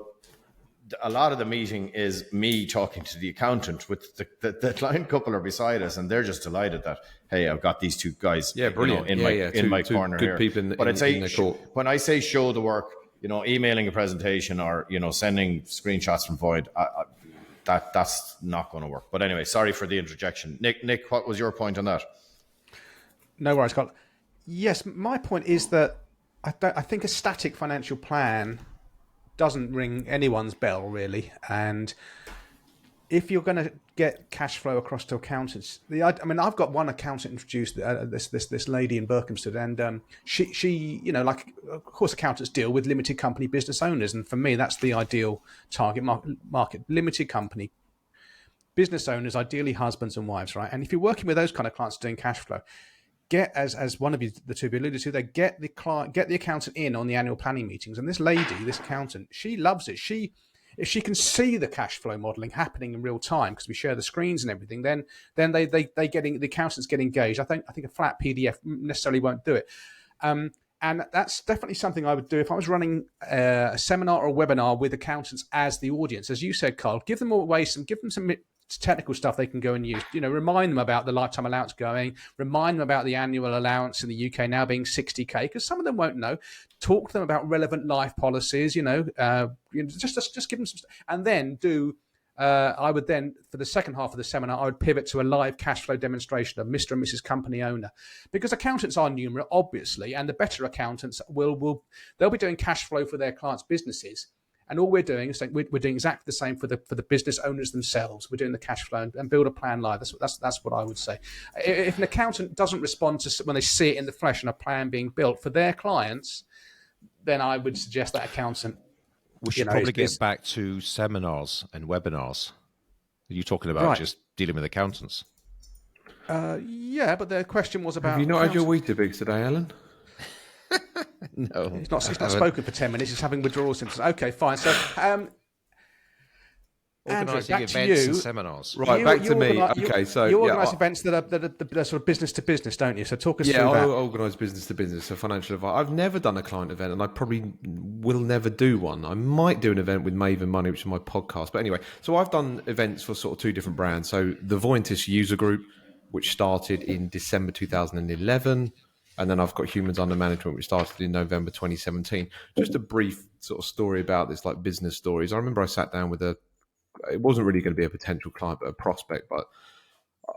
Speaker 3: a lot of the meeting is me talking to the accountant, with the client couple are beside us, and they're just delighted that, hey, I've got these 2 guys,
Speaker 5: brilliant,
Speaker 3: in my corner
Speaker 5: good
Speaker 3: here.
Speaker 5: People
Speaker 3: But I'd say when I say show the work, emailing a presentation or sending screenshots from Void, that's not going to work. But anyway, sorry for the interjection. Nick, what was your point on that?
Speaker 2: No worries, Carl. Yes, my point is that I think a static financial plan doesn't ring anyone's bell, really. And if you're going to get cash flow across to accountants, I've got one accountant introduced, this lady in Berkhamsted, and she of course, accountants deal with limited company business owners, and for me, that's the ideal target market. Limited company business owners, ideally husbands and wives, right? And if you're working with those kind of clients doing cash flow, get, as one of you, the two of you alluded to, they get the accountant in on the annual planning meetings. And this lady, this accountant, she loves it. if she can see the cash flow modelling happening in real time because we share the screens and everything, then the accountants get engaged. I think a flat PDF necessarily won't do it. And that's definitely something I would do if I was running a seminar or a webinar with accountants as the audience. As you said, Carl, give them some technical stuff they can go and use. Remind them about the lifetime allowance going, remind them about the annual allowance in the UK now being 60k, because some of them won't know. Talk to them about relevant life policies, just give them some stuff. And then I would then, for the second half of the seminar, I would pivot to a live cash flow demonstration of Mr. and Mrs. Company Owner, because accountants are numerate, obviously, and the better accountants they'll be doing cash flow for their clients' businesses. And all we're doing is we're doing exactly the same for the business owners themselves. We're doing the cash flow and build a plan live. That's what I would say. If an accountant doesn't respond to when they see it in the flesh and a plan being built for their clients, then I would suggest that accountant.
Speaker 4: We should probably get back to seminars and webinars. Are you talking about just dealing with accountants?
Speaker 2: Yeah, but the question was about.
Speaker 5: Have you not had your Weetabix today, Alan?
Speaker 2: No, he's not spoken for 10 minutes. He's having withdrawal symptoms. Okay, fine. So,
Speaker 4: organising events and seminars.
Speaker 5: Right, back to me. Okay, so
Speaker 2: you organise events that are sort of business to business, don't you? So talk us through that.
Speaker 5: Yeah, I organise business to business, so financial advice. I've never done a client event, and I probably will never do one. I might do an event with Maven Money, which is my podcast. But anyway, so I've done events for sort of two different brands. So the Vointis user group, which started in December 2011. And then I've got Humans Under Management, which started in November 2017. Just a brief sort of story about this, like business stories. I remember I sat down with it wasn't really going to be a potential client, but a prospect. But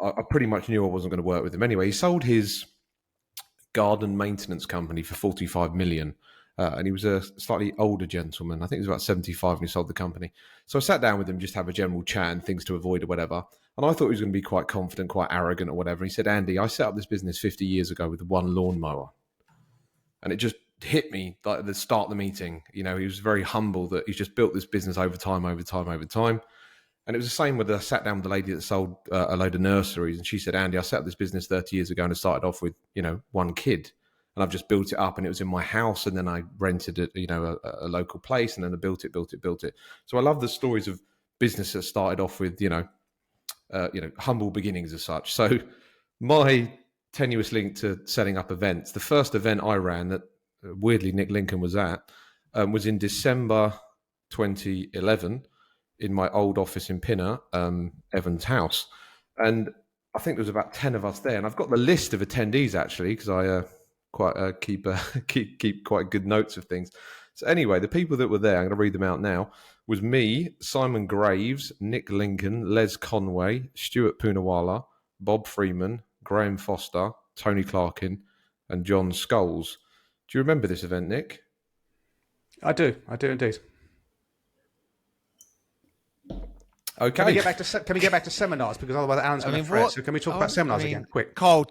Speaker 5: I pretty much knew I wasn't going to work with him. Anyway, he sold his garden maintenance company for 45 million. And he was a slightly older gentleman. I think he was about 75 when he sold the company. So I sat down with him, just have a general chat and things to avoid or whatever. And I thought he was going to be quite confident, quite arrogant or whatever. He said, Andy, I set up this business 50 years ago with one lawnmower. And it just hit me like at the start of the meeting. He was very humble that he's just built this business over time. And it was the same with I sat down with the lady that sold a load of nurseries. And she said, Andy, I set up this business 30 years ago and I started off with, one kid. And I've just built it up and it was in my house. And then I rented it, a local place. And then I built it. So I love the stories of business that started off with, humble beginnings as such. So my tenuous link to setting up events, the first event I ran that weirdly Nick Lincoln was at, was in December 2011 in my old office in Pinner, Evans House. And I think there was about 10 of us there. And I've got the list of attendees actually, because I keep quite good notes of things. So anyway, the people that were there, I'm going to read them out now, was me, Simon Graves, Nick Lincoln, Les Conway, Stuart Poonawala, Bob Freeman, Graham Foster, Tony Clarkin, and John Scholes. Do you remember this event, Nick?
Speaker 2: I do indeed.
Speaker 5: Okay.
Speaker 2: Can we get back to seminars, because otherwise Alan's going to fret. So can we talk about seminars again? Quick.
Speaker 4: Carl,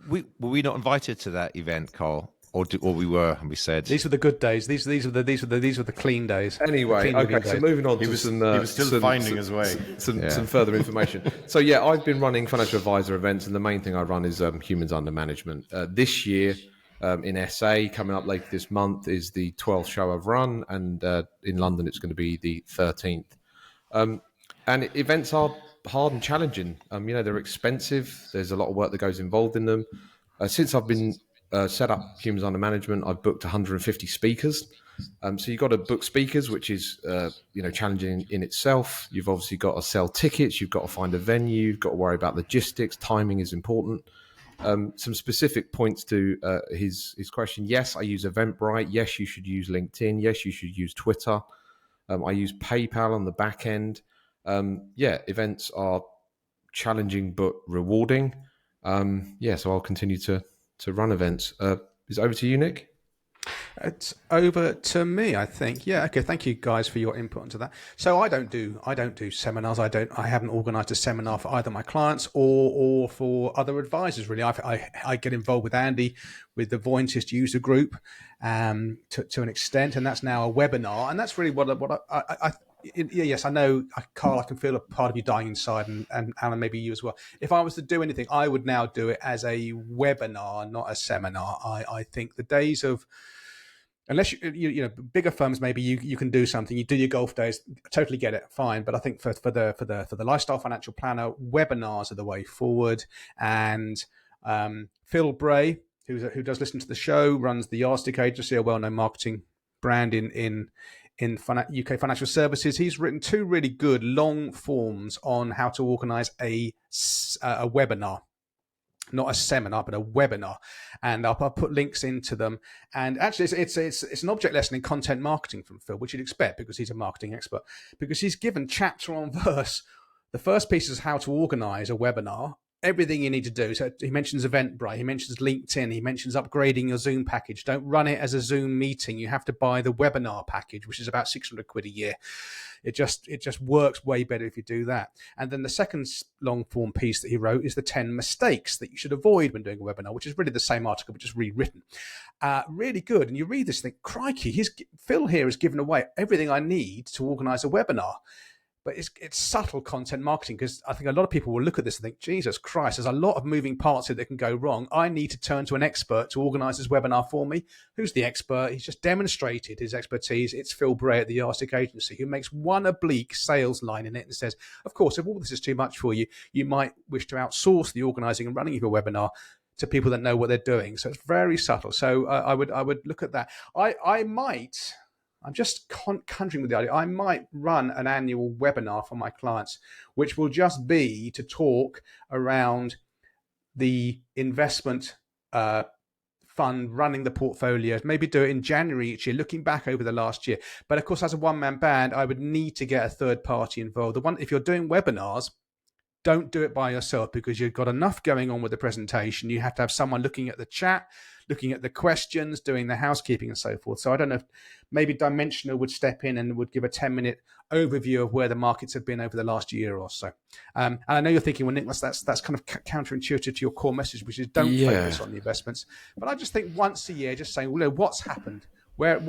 Speaker 4: were we not invited to that event, Carl? Or we were, and we said
Speaker 2: these were the good days. These were the clean days.
Speaker 5: Anyway, okay. So moving on, he was
Speaker 3: still finding his way.
Speaker 5: Some further information. So yeah, I've been running financial advisor events, and the main thing I run is Humans Under Management. This year in SA, coming up later this month, is the 12th show I've run, and in London it's going to be the 13th. And events are hard and challenging. They're expensive. There's a lot of work that goes involved in them. Since I've been set up Humans Under Management, I've booked 150 speakers. So you've got to book speakers, which is challenging in itself. You've obviously got to sell tickets. You've got to find a venue. You've got to worry about logistics. Timing is important. Some specific points to his question. Yes, I use Eventbrite. Yes, you should use LinkedIn. Yes, you should use Twitter. I use PayPal on the back end. Events are challenging but rewarding. So I'll continue to run events. Is it over to you, Nick?
Speaker 2: It's over to me, I think. Yeah. Okay. Thank you guys for your input into that. So I don't do seminars. I haven't organised a seminar for either my clients or for other advisors. Really, I get involved with Andy with the Vointist user group to an extent, and that's now a webinar, and that's really what I yes, I know, Carl, I can feel a part of you dying inside, and Alan, maybe you as well. If I was to do anything, I would now do it as a webinar, not a seminar. I think the days of unless you know bigger firms, maybe you can do something. You do your golf days, I totally get it, fine. But I think for the lifestyle financial planner, webinars are the way forward. And Phil Bray, who does listen to the show, runs the Yardstick Agency, a well-known marketing brand in UK financial services. He's written 2 really good long forms on how to organize a webinar. Not a seminar, but a webinar, and I'll put links into them. And actually, it's an object lesson in content marketing from Phil, which you'd expect because he's a marketing expert. Because he's given chapter on verse. The first piece is how to organize a webinar. Everything you need to do. So he mentions Eventbrite, he mentions LinkedIn, he mentions upgrading your Zoom package. Don't run it as a Zoom meeting. You have to buy the webinar package, which is about £600 a year. It just works way better if you do that. And then the second long form piece that he wrote is the 10 mistakes that you should avoid when doing a webinar, which is really the same article, but just rewritten. Really good. And you read this thing, crikey, Phil here has given away everything I need to organize a webinar. But it's subtle content marketing, because I think a lot of people will look at this and think, Jesus Christ, there's a lot of moving parts here that can go wrong. I need to turn to an expert to organize this webinar for me. Who's the expert? He's just demonstrated his expertise. It's Phil Bray at the Yardstick Agency, who makes one oblique sales line in it and says, of course, if all this is too much for you, you might wish to outsource the organizing and running of your webinar to people that know what they're doing. So it's very subtle. So I would look at that. I'm just conjuring with the idea. I might run an annual webinar for my clients, which will just be to talk around the investment fund, running the portfolios, maybe do it in January each year, looking back over the last year. But of course, as a one-man band, I would need to get a third party involved. If you're doing webinars, don't do it by yourself, because you've got enough going on with the presentation. You have to have someone looking at the chat, looking at the questions, doing the housekeeping and so forth. So I don't know if maybe Dimensional would step in and would give a 10-minute overview of where the markets have been over the last year or so. And I know you're thinking, well, Nicholas, that's kind of counterintuitive to your core message, which is don't focus on the investments. But I just think once a year, just saying, well, what's happened?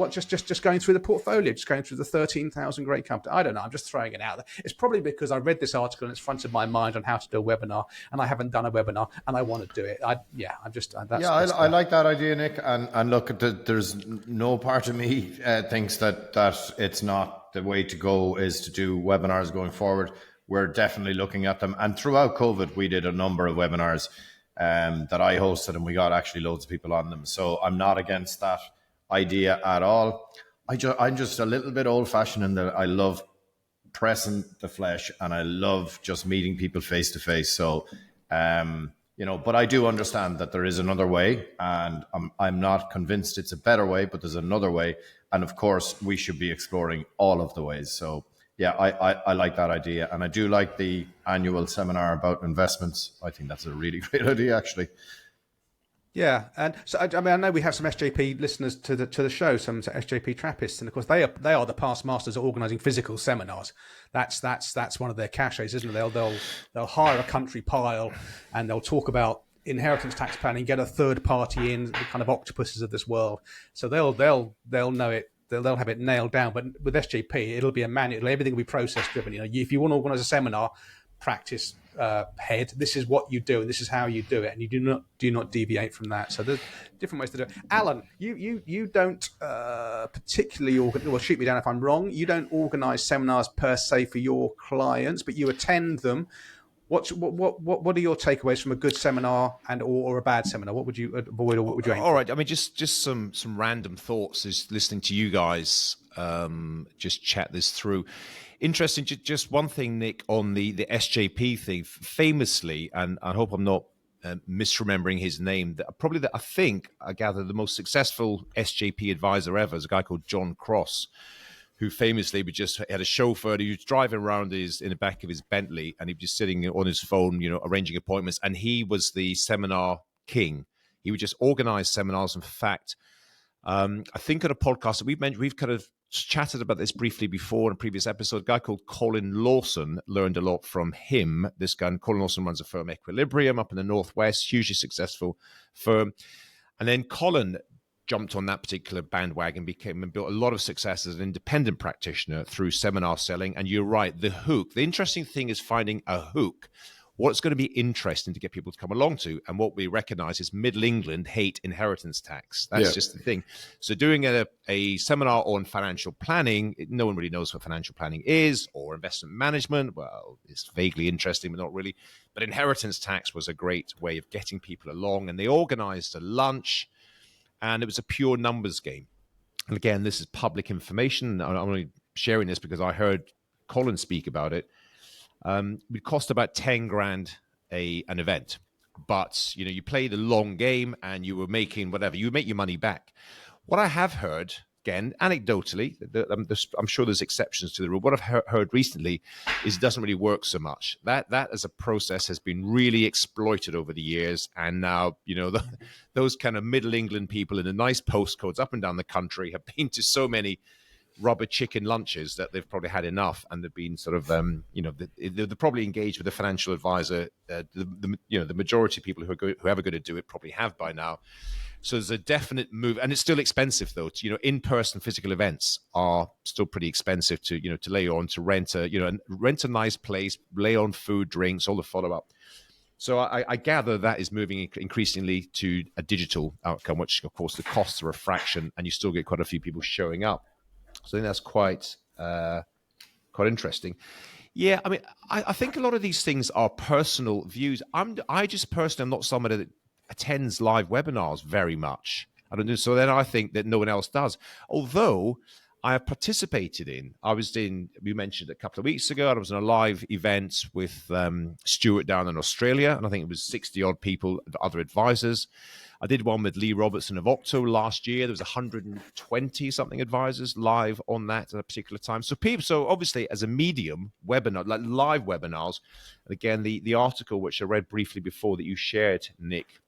Speaker 2: Just going through the portfolio, just going through the 13,000 great companies. I don't know. I'm just throwing it out there. It's probably because I read this article and it's front of my mind on how to do a webinar, and I haven't done a webinar and I want to do it. I
Speaker 3: like that idea, Nick. And look, there's no part of me thinks that it's not the way to go is to do webinars going forward. We're definitely looking at them. And throughout COVID, we did a number of webinars that I hosted, and we got actually loads of people on them. So I'm not against that idea at all. I'm just a little bit old-fashioned in that I love pressing the flesh, and I love just meeting people face to face. So, but I do understand that there is another way, and I'm not convinced it's a better way, but there's another way. And of course, we should be exploring all of the ways. So, yeah, I like that idea, and I do like the annual seminar about investments. I think that's a really great idea, actually.
Speaker 2: Yeah, and so I know we have some SJP listeners to the show, some SJP Trappists, and of course they are the past masters at organising physical seminars. That's one of their cachets, isn't it? They'll hire a country pile and they'll talk about inheritance tax planning, get a third party in, the kind of octopuses of this world. So they'll know it. They'll have it nailed down. But with SJP, it'll be a manual. Everything will be process driven. If you want to organise a seminar, practice head, this is what you do and this is how you do it, and you do not deviate from that. So there's different ways to do it. Alan, you don't particularly shoot me down if I'm wrong, you don't organize seminars per se for your clients, but you attend them. What are your takeaways from a good seminar or a bad seminar? What would you avoid, or what would you aim for?
Speaker 4: All right, I mean, just some random thoughts is listening to you guys just chat this through. Interesting, just one thing, Nick, on the SJP thing. Famously, and I hope I'm not misremembering his name, I gather the most successful SJP advisor ever is a guy called John Cross, who famously had a chauffeur. He was driving around in the back of his Bentley, and he'd be sitting on his phone, arranging appointments. And he was the seminar king. He would just organize seminars. In fact, I think on a podcast that we've kind of chatted about this briefly before in a previous episode. A guy called Colin Lawson, learned a lot from him. This guy, Colin Lawson, runs a firm, Equilibrium, up in the Northwest, hugely successful firm. And then Colin jumped on that particular bandwagon, and built a lot of success as an independent practitioner through seminar selling. And you're right, the hook. The interesting thing is finding a hook. what's going to be interesting to get people to come along to. And what we recognize is Middle England hate inheritance tax. That's just the thing. So doing a seminar on financial planning, no one really knows what financial planning is, or investment management. Well, it's vaguely interesting, but not really. But inheritance tax was a great way of getting people along. And they organized a lunch, and it was a pure numbers game. And again, this is public information. I'm only sharing this because I heard Colin speak about it. It cost about 10 grand an event, but you play the long game and you were making whatever, you make your money back. What I have heard, again, anecdotally, I'm sure there's exceptions to the rule. What I've heard recently is it doesn't really work so much. That as a process has been really exploited over the years, and now those kind of Middle England people in the nice postcodes up and down the country have been to so many rubber chicken lunches that they've probably had enough, and they've been sort of they're probably engaged with a financial advisor. The majority of people who are ever going to do it probably have by now. So there's a definite move, and it's still expensive though. In-person physical events are still pretty expensive to lay on, to rent a nice place, lay on food, drinks, all the follow-up. So I gather that is moving increasingly to a digital outcome, which of course the costs are a fraction, and you still get quite a few people showing up. So I think that's quite interesting. Yeah, I mean, I think a lot of these things are personal views. I just personally am not somebody that attends live webinars very much. I don't do so. Then I think that no one else does. Although I have participated we mentioned a couple of weeks ago, I was in a live event with Stuart down in Australia, and I think it was 60 odd people, other advisors. I did one with Lee Robertson of Octo last year. There was 120 something advisors live on that at a particular time. So obviously as a medium webinar, like live webinars, and again, the article which I read briefly before that you shared, Nick,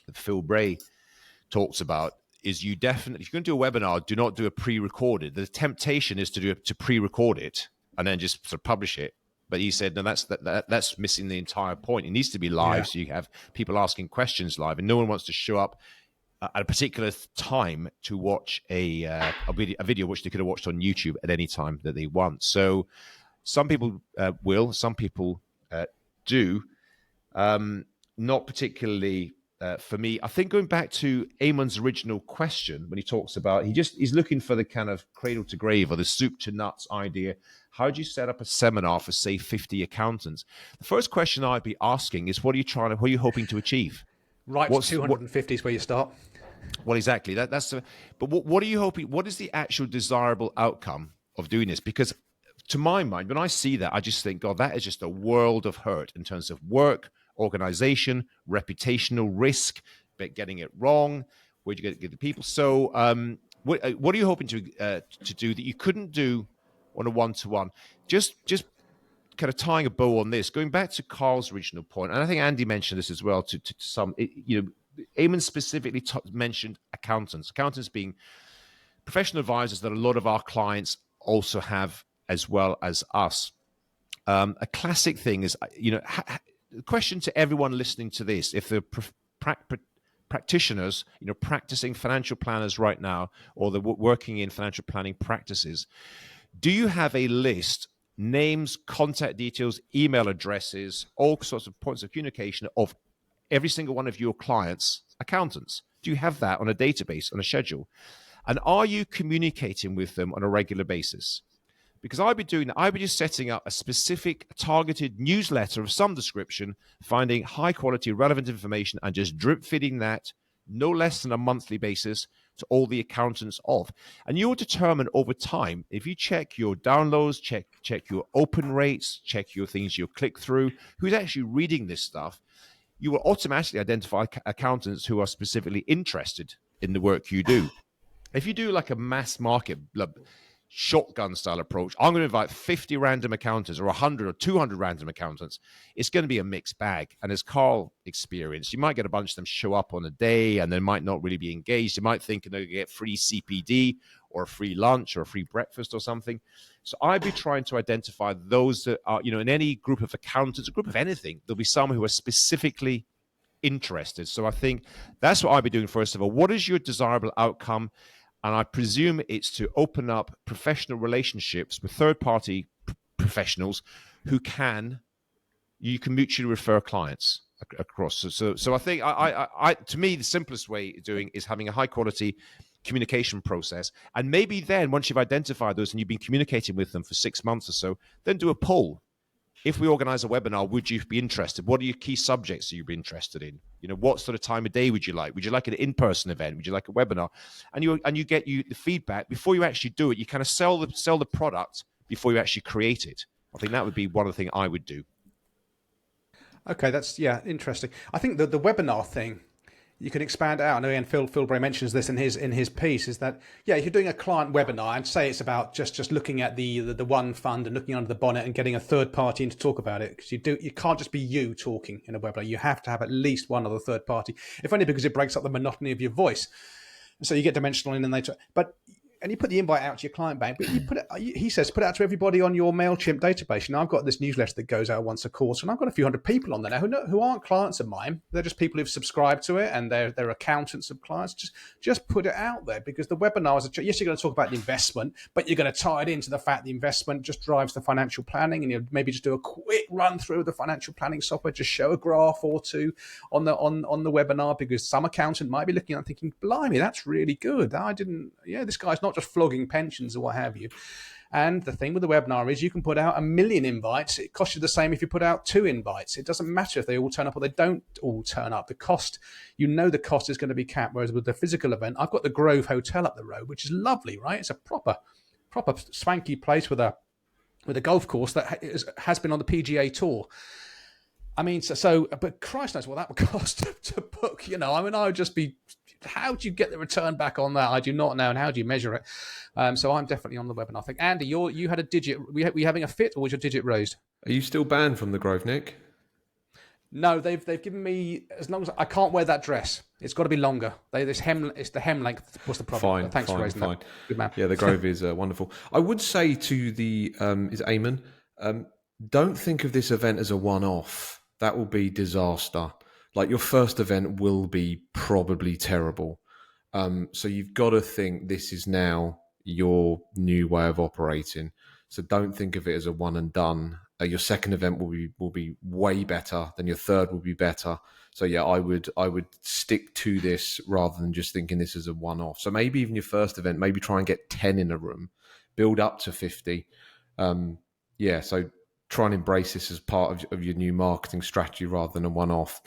Speaker 4: that Phil Bray talks about, is if you're going to do a webinar, do not do a pre-recorded. The temptation is to pre-record it and then just sort of publish it. But he said, no, that's missing the entire point. It needs to be live, so you have people asking questions live, and no one wants to show up at a particular time to watch a video which they could have watched on YouTube at any time that they want. So some people will, some people do. Not particularly for me. I think going back to Eamon's original question, when he talks about, he's looking for the kind of cradle to grave or the soup to nuts idea. How do you set up a seminar for, say, 50 accountants? The first question I'd be asking is, what are you hoping to achieve?
Speaker 2: Right, 250 is where you start.
Speaker 4: Well, exactly. But what are you hoping? What is the actual desirable outcome of doing this? Because to my mind, when I see that, I just think, God, that is just a world of hurt in terms of work, organization, reputational risk, but getting it wrong. Where'd you get the people? So, what are you hoping to do that you couldn't do on a one-to-one? Just kind of tying a bow on this, going back to Carl's original point, and I think Andy mentioned this as well. To some, Eamon specifically mentioned accountants being professional advisors that a lot of our clients also have, as well as us. A classic thing is, question to everyone listening to this: if they're practitioners, practicing financial planners right now, or they're working in financial planning practices, do you have a list, names, contact details, email addresses, all sorts of points of communication of every single one of your clients' accountants? Do you have that on a database, on a schedule? And are you communicating with them on a regular basis? Because I'd be doing that. I'd be just setting up a specific targeted newsletter of some description, finding high quality, relevant information, and just drip feeding that no less than a monthly basis to all the accountants of. And you'll determine over time, if you check your downloads, check your open rates, check your things you'll click through, who's actually reading this stuff, you will automatically identify accountants who are specifically interested in the work you do. If you do like a mass market shotgun style approach, I'm going to invite 50 random accountants or 100 or 200 random accountants, it's going to be a mixed bag. And as Carl experienced, you might get a bunch of them show up on a day and they might not really be engaged. You might think they're going to get free CPD or a free lunch or a free breakfast or something. So I'd be trying to identify those that are, in any group of accountants, a group of anything, there'll be some who are specifically interested. So I think that's what I'd be doing first of all. What is your desirable outcome? And I presume it's to open up professional relationships with third-party professionals who can, you can mutually refer clients across. So I think I to me, the simplest way of doing is having a high quality communication process. And maybe then once you've identified those and you've been communicating with them for 6 months or so, then do a poll. If we organize a webinar, would you be interested? What are your key subjects that you'd be interested in? What sort of time of day would you like? Would you like an in-person event? Would you like a webinar? And you get the feedback before you actually do it. You kind of sell the product before you actually create it. I think that would be one of the things I would do.
Speaker 2: Okay, that's interesting. I think the webinar thing, you can expand out. I know, and Phil Bray mentions this in his piece, is that if you're doing a client webinar and say it's about just looking at the one fund and looking under the bonnet and getting a third party in to talk about it, because you can't just be you talking in a webinar. You have to have at least one other third party, if only because it breaks up the monotony of your voice. So you get dimensional in and they talk, and you put the invite out to your client bank, but you put it, he says, put it out to everybody on your MailChimp database. I've got this newsletter that goes out once a quarter, and I've got a few hundred people on there now who aren't clients of mine. They're just people who've subscribed to it, and they're accountants of clients. Just put it out there, because the webinar is yes, you're going to talk about the investment, but you're going to tie it into the fact the investment just drives the financial planning, and you maybe just do a quick run through of the financial planning software, just show a graph or two on the webinar, because some accountant might be looking and thinking, blimey, that's really good. This guy's not just flogging pensions or what have you. And the thing with the webinar is you can put out 1 million invites. It costs you the same if you put out 2 invites. It doesn't matter if they all turn up or they don't all turn up. The cost, the cost is going to be capped. Whereas with the physical event, I've got the Grove Hotel up the road, which is lovely, right? It's a proper swanky place with a golf course that has been on the PGA Tour. I mean, but Christ knows what that would cost to book. I would just be, how do you get the return back on that? I do not know. And how do you measure it? So I'm definitely on the webinar. I think, Andy, you had a digit. Were you having a fit, or was your digit raised?
Speaker 5: Are you still banned from the Grove, Nick?
Speaker 2: No, they've given me, as long as I can't wear that dress. It's got to be longer. It's the hem length. What's the problem? Thanks for raising that. Good man.
Speaker 5: Yeah, the Grove is wonderful. I would say to the is Eamon, don't think of this event as a one-off. That will be disaster. Like, your first event will be probably terrible. So you've got to think this is now your new way of operating. So don't think of it as a one and done. Your second event will be way better, then your third will be better. So yeah, I would stick to this rather than just thinking this is a one-off. So maybe even your first event, maybe try and get 10 in a room, build up to 50. So try and embrace this as part of your new marketing strategy rather than a one-off.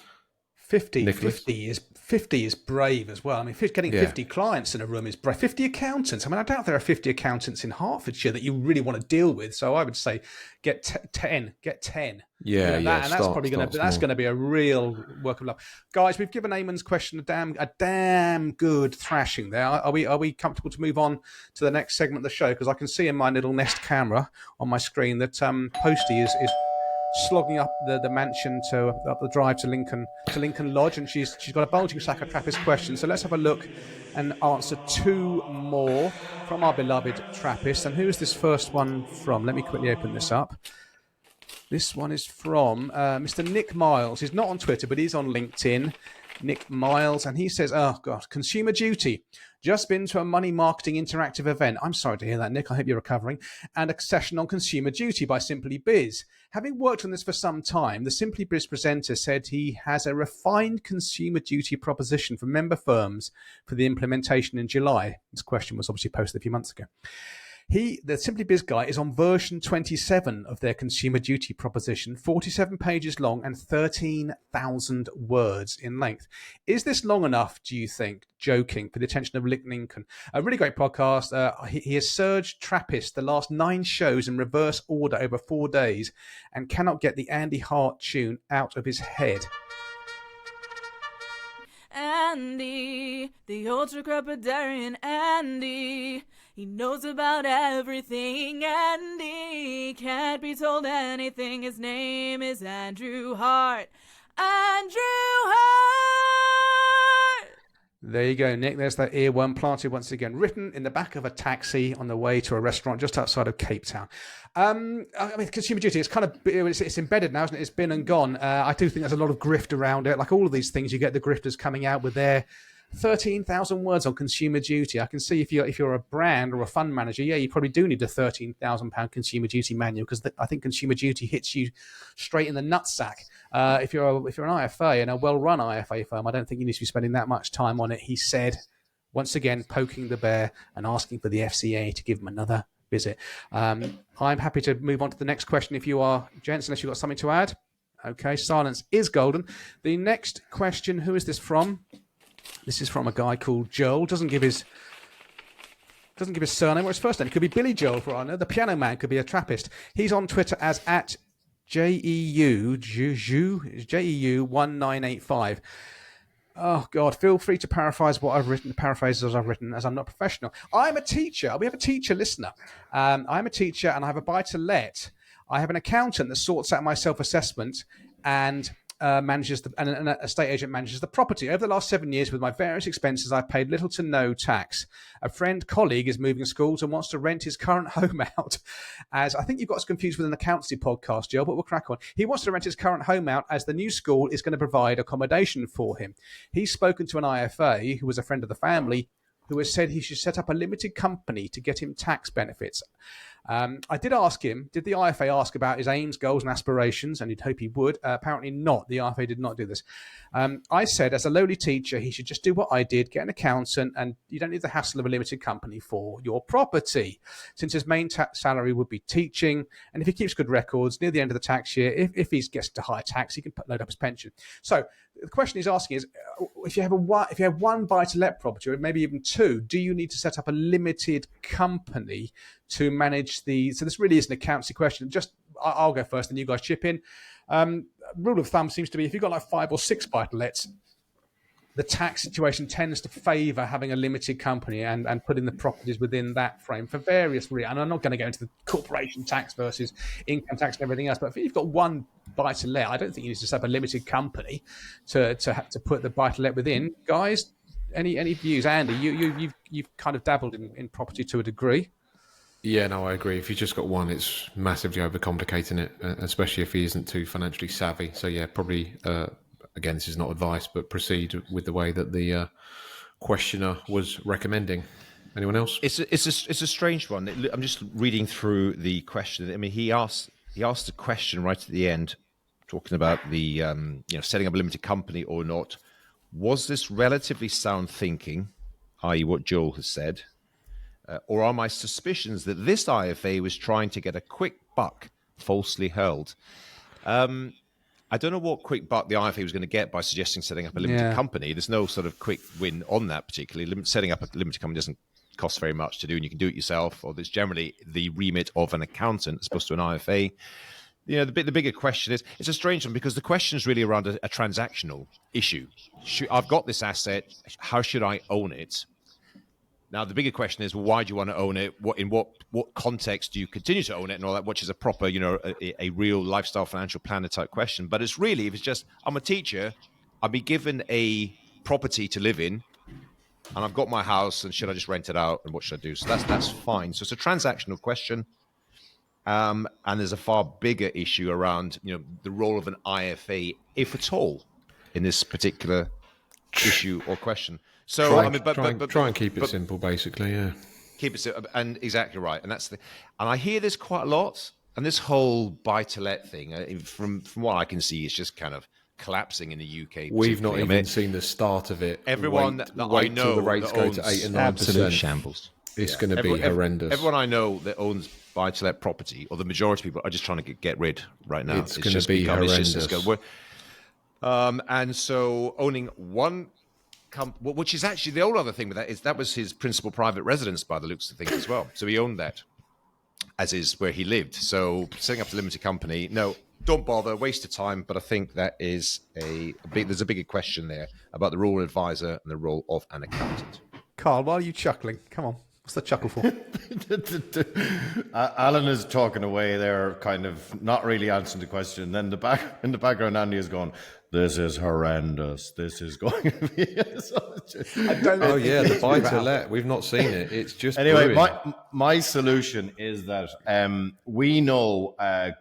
Speaker 2: 50 is brave as well. I mean, getting 50 clients in a room is brave. 50 accountants. I mean, I doubt there are 50 accountants in Hertfordshire that you really want to deal with. So I would say get 10. Get 10.
Speaker 5: Yeah,
Speaker 2: and that's probably going to be a real work of love. Guys, we've given Eamon's question a damn good thrashing there. Are we comfortable to move on to the next segment of the show? Because I can see in my little Nest camera on my screen that Posty is slogging up the mansion up the drive to Lincoln Lodge, and she's got a bulging sack of Trappist questions. So let's have a look and answer 2 more from our beloved Trappist. And who is this first one from? Let me quickly open this up. This one is from Mr. Nick Miles. He's not on Twitter, but he's on LinkedIn. Nick Miles, and he says, oh God, Consumer Duty. Just been to a money marketing interactive event. I'm sorry to hear that, Nick. I hope you're recovering. And a session on Consumer Duty by Simply Biz. Having worked on this for some time, the Simply Biz presenter said he has a refined Consumer Duty proposition for member firms for the implementation in July. This question was obviously posted a few months ago. The Simply Biz guy is on version 27 of their Consumer Duty proposition, 47 pages long and 13,000 words in length. Is this long enough, do you think, joking, for the attention of Lick Lincoln? A really great podcast. He has surged Trappist the last 9 shows in reverse order over 4 days and cannot get the Andy Hart tune out of his head.
Speaker 6: Andy, the ultra-crepidarian Andy. He knows about everything, Andy. Can't be told anything. His name is Andrew Hart. Andrew Hart!
Speaker 2: There you go, Nick. There's that earworm planted once again. Written in the back of a taxi on the way to a restaurant just outside of Cape Town. I mean, Consumer Duty, it's embedded now, isn't it? It's been and gone. I do think there's a lot of grift around it. Like all of these things, you get the grifters coming out with their 13,000 words on Consumer Duty. I can see if you're a brand or a fund manager, yeah, you probably do need a £13,000 Consumer Duty manual, because I think Consumer Duty hits you straight in the nutsack. If you're an IFA and a well-run IFA firm, I don't think you need to be spending that much time on it. He said, once again, poking the bear and asking for the FCA to give him another visit. I'm happy to move on to the next question if you are, gents, unless you've got something to add. Okay, silence is golden. The next question, who is this from? This is from a guy called Joel. Doesn't give his surname or his first name. It could be Billy Joel, for all I know. The piano man could be a Trappist. He's on Twitter as at JEU1985. Oh, God, feel free to paraphrase what I've written, as I'm not professional. I'm a teacher. We have a teacher listener. I'm a teacher and I have a buy-to-let. I have an accountant that sorts out my self-assessment and manages and an estate agent manages the property. Over the last 7 years, with my various expenses, I've paid little to no tax. A colleague is moving schools and wants to rent his current home out. As I think you've got us confused with an accountancy podcast, Joe, but we'll crack on. He wants to rent his current home out as the new school is going to provide accommodation for him. He's spoken to an IFA who was a friend of the family, who has said he should set up a limited company to get him tax benefits. I did ask him, did the IFA ask about his aims, goals and aspirations? And he'd hope he would. Apparently not. The IFA did not do this. I said, as a lowly teacher, he should just do what I did, get an accountant, and you don't need the hassle of a limited company for your property, since his main salary would be teaching. And if he keeps good records, near the end of the tax year, if he gets to higher tax, he can load up his pension. So the question he's asking is, if you have one buy-to-let property, or maybe even two, do you need to set up a limited company to manage so this really is an accountancy question. I'll go first, and you guys chip in. Rule of thumb seems to be, if you've got like 5 or 6 buy-to-lets, the tax situation tends to favour having a limited company and putting the properties within that frame for various reasons. And I'm not going to go into the corporation tax versus income tax and everything else, but if you've got one buy-to-let, I don't think you need to set up a limited company to put the buy-to-let within. Guys, any views? Andy, you've kind of dabbled in property to a degree.
Speaker 5: Yeah, no, I agree. If you've just got one, it's massively overcomplicating it, especially if he isn't too financially savvy. So yeah, probably, again, this is not advice, but proceed with the way that the questioner was recommending. Anyone else? It's
Speaker 4: a strange one. I'm just reading through the question. I mean, he asked a question right at the end, talking about the setting up a limited company or not. Was this relatively sound thinking, i.e. what Joel has said, or are my suspicions that this IFA was trying to get a quick buck falsely hurled? I don't know what quick buck the IFA was going to get by suggesting setting up a limited company. There's no sort of quick win on that particularly. Setting up a limited company doesn't cost very much to do, and you can do it yourself, or there's generally the remit of an accountant as opposed to an IFA. The bigger question is, it's a strange one because the question is really around a transactional issue. I've got this asset. How should I own it? Now, the bigger question is, well, why do you want to own it? In what context do you continue to own it and all that, which is a proper, a real lifestyle financial planner type question. But it's really, if it's just, I'm a teacher, I'll be given a property to live in, and I've got my house, and should I just rent it out, and what should I do? So that's fine. So it's a transactional question. And there's a far bigger issue around, the role of an IFA, if at all, in this particular issue or question. So
Speaker 5: try and keep it simple, basically. Yeah,
Speaker 4: keep it simple, and exactly right. And and I hear this quite a lot. And this whole buy-to-let thing, from what I can see, is just kind of collapsing in the UK.
Speaker 5: We've not even seen the start of it.
Speaker 4: Everyone that I know,
Speaker 5: till the rates go to 8 and 9%.
Speaker 4: Absolute shambles.
Speaker 5: It's going to be horrendous.
Speaker 4: Everyone I know that owns buy-to-let property, or the majority of people, are just trying to get rid right now.
Speaker 5: It's going to be horrendous.
Speaker 4: And so owning one company, which is actually the whole other thing with that, is that was his principal private residence by the looks of things as well. So he owned that, as is where he lived. So setting up a limited company, no, don't bother, waste of time. But I think that is there's a bigger question there about the role of advisor and the role of an accountant.
Speaker 2: Carl, why are you chuckling? Come on. What's the chuckle for?
Speaker 3: Alan is talking away there, kind of not really answering the question. Then in the background, Andy is going, "This is horrendous. This is going to be."
Speaker 5: The buy-to-let. We've not seen it. It's just
Speaker 3: anyway. My solution is that we know a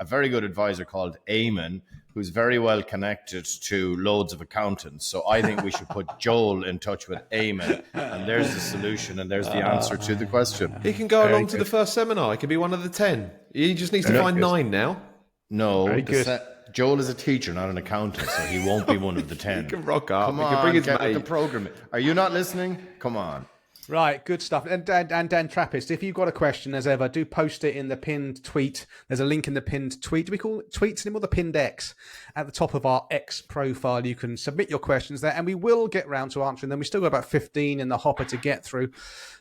Speaker 3: very good advisor called Eamon who's very well connected to loads of accountants. So I think we should put Joel in touch with Eamon, and there's the solution, and there's the answer to the question.
Speaker 5: He can go along to the first seminar. He can be one of the 10. He just needs to find 9 now.
Speaker 3: No, Joel is a teacher, not an accountant, so he won't be one of the 10.
Speaker 5: He can rock up.
Speaker 3: Come
Speaker 5: he
Speaker 3: on,
Speaker 5: can bring his
Speaker 3: get
Speaker 5: mate.
Speaker 3: with the program. Are you not listening? Come on.
Speaker 2: Right, good stuff. And Dan Trappist, if you've got a question, as ever, do post it in the pinned tweet. There's a link in the pinned tweet. Do we call it tweets anymore? The pinned X at the top of our X profile. You can submit your questions there, and we will get round to answering them. We still got about 15 in the hopper to get through,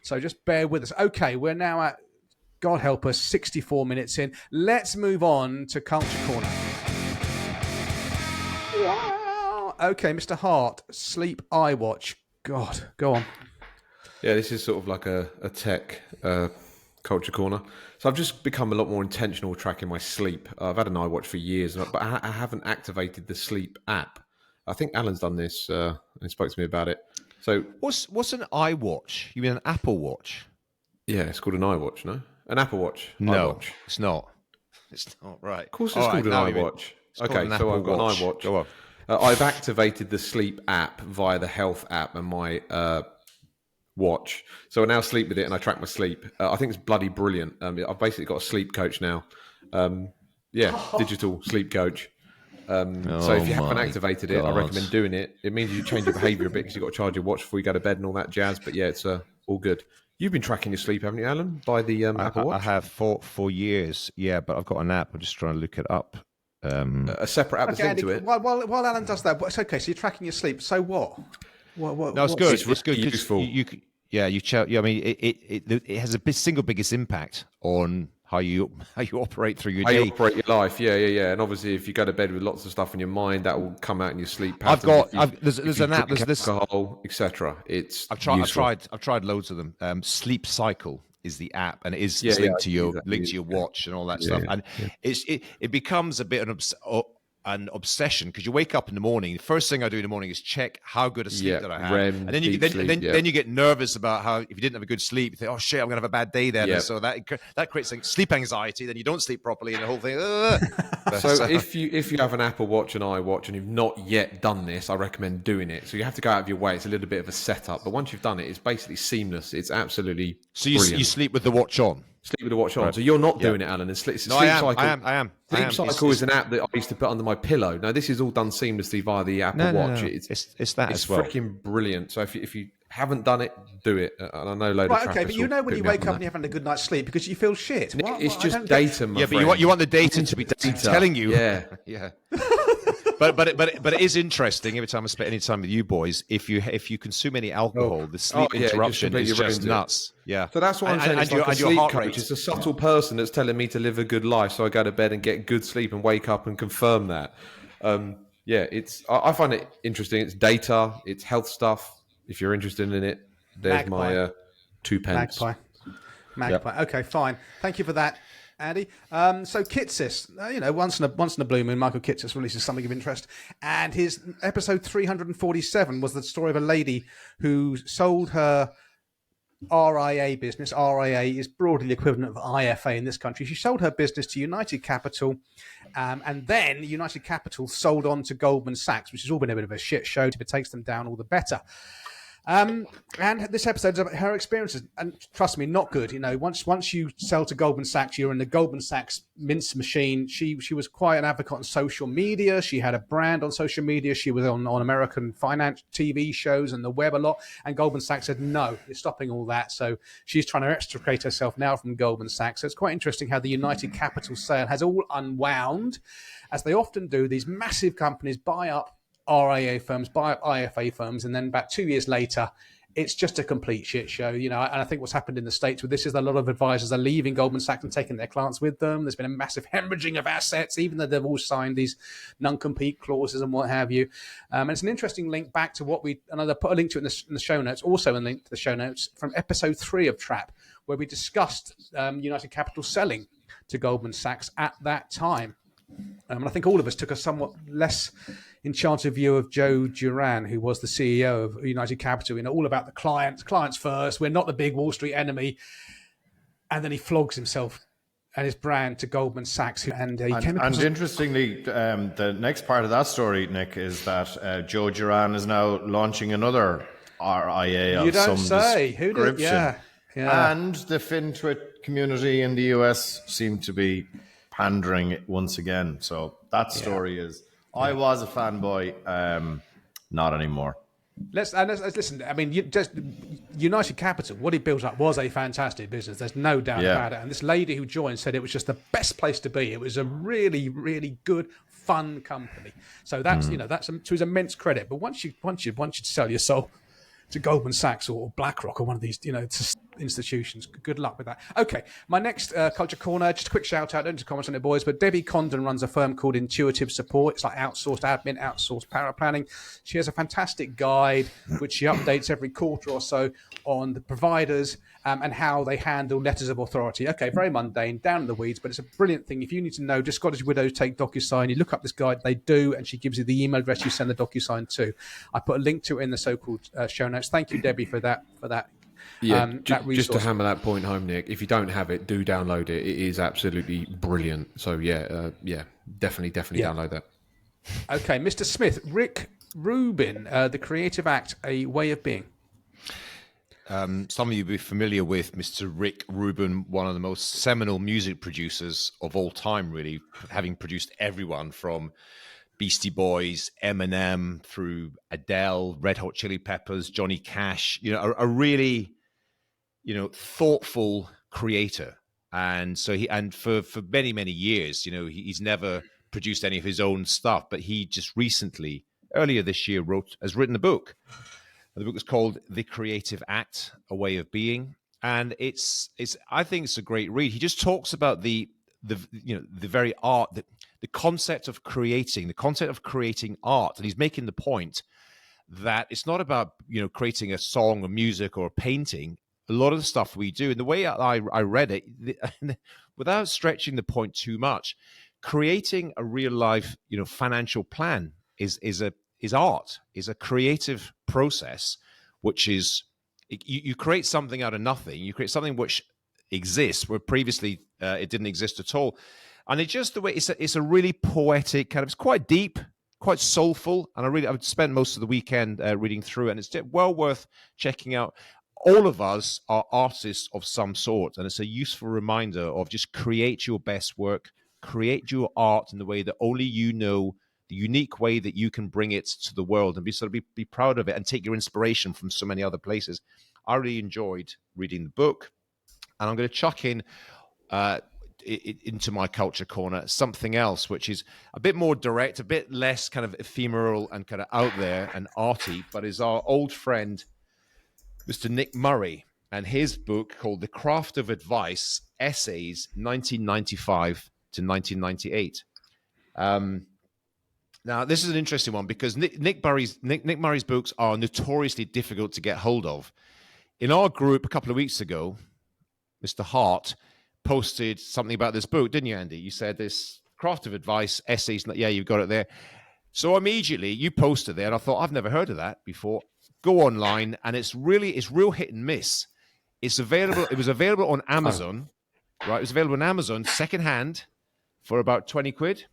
Speaker 2: so just bear with us. Okay, we're now at, God help us, 64 minutes in. Let's move on to Culture Corner. Wow. Okay, Mr. Hart, Sleep Eye Watch. God, go on.
Speaker 5: Yeah, this is sort of like a tech culture corner. So I've just become a lot more intentional with tracking my sleep. I've had an iWatch for years, but I haven't activated the sleep app. I think Alan's done this and spoke to me about it. So
Speaker 4: what's an iWatch? You mean an Apple Watch?
Speaker 5: Yeah, it's called an iWatch, no? An Apple Watch.
Speaker 4: No,
Speaker 5: iWatch.
Speaker 4: it's not. It's not, right.
Speaker 5: Of course it's called an iWatch. Okay, so I've got an iWatch.
Speaker 4: Go on.
Speaker 5: I've activated the sleep app via the health app and my watch. So I now sleep with it and I track my sleep. I think it's bloody brilliant. I've basically got a sleep coach now. Digital sleep coach. So if you haven't activated it, I recommend doing it. It means you change your behaviour a bit because you've got to charge your watch before you go to bed and all that jazz. But yeah, it's all good. You've been tracking your sleep, haven't you, Alan, by the Apple Watch?
Speaker 4: I have for years, yeah, but I've got an app. I'm just trying to look it up.
Speaker 5: A separite app that's linked to it.
Speaker 2: While Alan does that, it's okay. So you're tracking your sleep. So what?
Speaker 4: No, it's good. It's good.
Speaker 5: Useful.
Speaker 4: You I mean, it has a single biggest impact on how you operate through your day.
Speaker 5: How you operate your life, yeah. And obviously, if you go to bed with lots of stuff in your mind, that will come out in your sleep pattern.
Speaker 4: There's an app. There's
Speaker 5: alcohol, etc. I've
Speaker 4: tried loads of them. Sleep Cycle is the app, and it's linked to your watch and all that stuff. And it becomes a bit an obsession because you wake up in the morning. The first thing I do in the morning is check how good a sleep that I have,
Speaker 5: REM,
Speaker 4: and then you get nervous about how if you didn't have a good sleep, you think, oh shit, I'm gonna have a bad day then. So that creates sleep anxiety. Then you don't sleep properly, and the whole thing.
Speaker 5: So if you have an Apple Watch and iWatch and you've not yet done this, I recommend doing it. So you have to go out of your way. It's a little bit of a setup, but once you've done it, it's basically seamless. It's absolutely brilliant.
Speaker 4: You sleep with the watch on.
Speaker 5: Sleep with the watch on. Right. So you're not doing it, Alan. And Sleep Cycle,
Speaker 4: I am.
Speaker 5: Sleep Cycle is an app that I used to put under my pillow. Now, this is all done seamlessly via the Apple Watch.
Speaker 4: No. It's that as well.
Speaker 5: It's freaking brilliant. So if you haven't done it, do it. And I know loads of trackers.
Speaker 2: Okay, but you know when you wake up and you haven't a good night's sleep because you feel shit.
Speaker 5: It's just data, my friend.
Speaker 4: But you want the data to be telling you.
Speaker 5: Yeah.
Speaker 4: But it is interesting. Every time I spend any time with you boys, if you consume any alcohol, the sleep interruption is just nuts. Yeah.
Speaker 5: So that's what I'm saying. It's like a sleep coach. It's a subtle person that's telling me to live a good life, so I go to bed and get good sleep and wake up and confirm that. I find it interesting. It's data. It's health stuff. If you're interested in it, there's my 2 pence.
Speaker 2: Magpie. Yep. Okay, fine. Thank you for that, Andy. So Kitsis, once in a blue moon, Michael Kitsis releases something of interest, and his episode 347 was the story of a lady who sold her RIA business. RIA is broadly the equivalent of IFA in this country. She sold her business to United Capital, and then United Capital sold on to Goldman Sachs, which has all been a bit of a shit show. If it takes them down, all the better. And this episode is about her experiences, and trust me, not good. Once you sell to Goldman Sachs, you're in the Goldman Sachs mince machine. She was quite an advocate on social media. She had a brand on social media. She was on American finance TV shows and the web a lot. And Goldman Sachs said, no, you're stopping all that. So she's trying to extricate herself now from Goldman Sachs. So it's quite interesting how the United Capital sale has all unwound, as they often do. These massive companies buy up RIA firms, buy up IFA firms, and then about 2 years later, it's just a complete shit show. And I think what's happened in the States with this is a lot of advisors are leaving Goldman Sachs and taking their clients with them. There's been a massive hemorrhaging of assets, even though they've all signed these non-compete clauses and what have you. And it's an interesting link back to what and I'll put a link to it in the show notes, also a link to the show notes from episode 3 of Trap, where we discussed United Capital selling to Goldman Sachs at that time. And I think all of us took a somewhat less enchanted view of Joe Duran, who was the CEO of United Capital, all about the clients first. We're not the big Wall Street enemy. And then he flogs himself and his brand to Goldman Sachs. And he came
Speaker 3: And
Speaker 2: across
Speaker 3: interestingly, the next part of that story, Nick, is that Joe Duran is now launching another RIA of
Speaker 2: You don't
Speaker 3: some
Speaker 2: say. Who did?
Speaker 3: description.
Speaker 2: Yeah.
Speaker 3: And the FinTwit community in the US seem to be pandering it once again. So that story is, I was a fanboy, not anymore.
Speaker 2: Let's listen. I mean, United Capital, what he built up was a fantastic business. There's no doubt about it. And this lady who joined said it was just the best place to be. It was a really, really good, fun company. So that's that's to his immense credit. But once you sell your soul to Goldman Sachs or BlackRock or one of these institutions, good luck with that. Okay, my next culture corner, just a quick shout out, don't just comment on it, boys, but Debbie Condon runs a firm called Intuitive Support. It's like outsourced admin, outsourced power planning. She has a fantastic guide which she updates every quarter or so on the providers and how they handle letters of authority. Okay, very mundane, down in the weeds, but it's a brilliant thing. If you need to know, just Scottish Widows take DocuSign, you look up this guide, they do, and she gives you the email address you send the DocuSign to. I put a link to it in the so-called show notes. Thank you, Debbie, for that.
Speaker 5: Yeah,
Speaker 2: That
Speaker 5: just to hammer that point home, Nick, if you don't have it, do download it. It is absolutely brilliant. So definitely download that.
Speaker 2: Okay, Mr. Smith, Rick Rubin, The Creative Act, A Way of Being.
Speaker 4: Some of you will be familiar with Mr. Rick Rubin, one of the most seminal music producers of all time, really, having produced everyone from Beastie Boys, Eminem, through Adele, Red Hot Chili Peppers, Johnny Cash, a really, thoughtful creator. And so for many, many years, he's never produced any of his own stuff, but he just recently, earlier this year, has written a book. The book is called The Creative Act, A Way of Being. And I think it's a great read. He just talks about the very art, the concept of creating art. And he's making the point that it's not about, creating a song or music or a painting. A lot of the stuff we do, and the way I read it, without stretching the point too much, creating a real life, financial plan is art, is a creative process, which is, you create something out of nothing. You create something which exists where previously it didn't exist at all. And it's just the way it's a really poetic kind of, it's quite deep, quite soulful. And I would spend most of the weekend reading through it, and it's well worth checking out. All of us are artists of some sort, and it's a useful reminder of just create your best work, create your art in the way that only you know, the unique way that you can bring it to the world, and be proud of it and take your inspiration from so many other places. I really enjoyed reading the book, and I'm going to chuck in into my culture corner something else which is a bit more direct, a bit less kind of ephemeral and kind of out there and arty, but is our old friend Mr. Nick Murray and his book called The Craft of Advice, Essays 1995 to 1998. Now, this is an interesting one because Nick Murray's books are notoriously difficult to get hold of. In our group a couple of weeks ago, Mr. Hart posted something about this book, didn't you, Andy? You said this Craft of Advice, Essays. Yeah, you've got it there. So immediately you posted there, and I thought, I've never heard of that before. Go online, and it's real hit and miss. It's available. It was available on Amazon, right? It was available on Amazon secondhand for about 20 quid.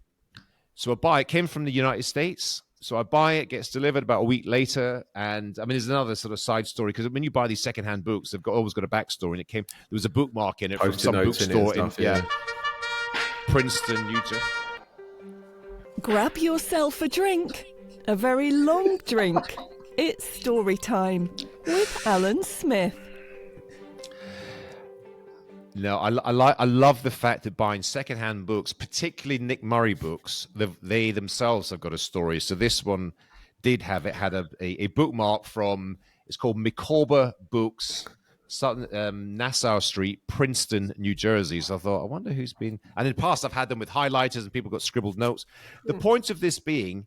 Speaker 4: So I buy it. Came from the United States. So I buy it, gets delivered about a week later. And I mean, there's another sort of side story because when you buy these secondhand books, they've always got a backstory. And there was a bookmark in it from some bookstore in Princeton, Utah.
Speaker 1: Grab yourself a drink, a very long drink. It's story time with Alan Smith.
Speaker 4: No, I love the fact that buying secondhand books, particularly Nick Murray books, they themselves have got a story. So this one had a bookmark from, it's called Micawber Books, Nassau Street, Princeton, New Jersey. So I thought, I wonder who's been. And in the past, I've had them with highlighters and people got scribbled notes. The point of this being,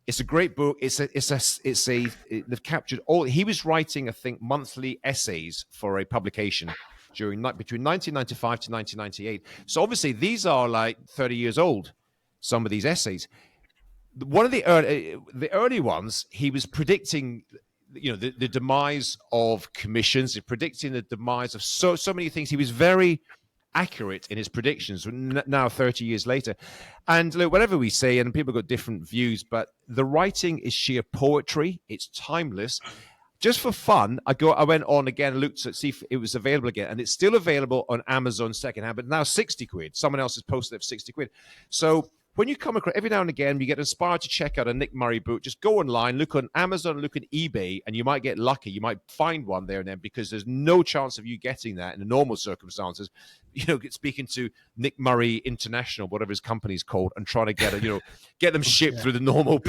Speaker 4: it's a great book. They've captured all. He was writing, I think, monthly essays for a publication between 1995 to 1998. So obviously these are like 30 years old, some of these essays. One of the early ones, he was predicting, the demise of commissions, predicting the demise of so many things. He was very accurate in his predictions now 30 years later. And look, whatever we say, and people got different views, but the writing is sheer poetry. It's timeless. Just for fun, I went on again and looked to see if it was available again, and it's still available on Amazon secondhand, but now 60 quid. Someone else has posted it for 60 quid. So when you come across, every now and again, you get inspired to check out a Nick Murray book, just go online, look on Amazon, look on eBay, and you might get lucky. You might find one there and then, because there's no chance of you getting that in the normal circumstances. Speaking to Nick Murray International, whatever his company's called, and trying to get them shipped through the normal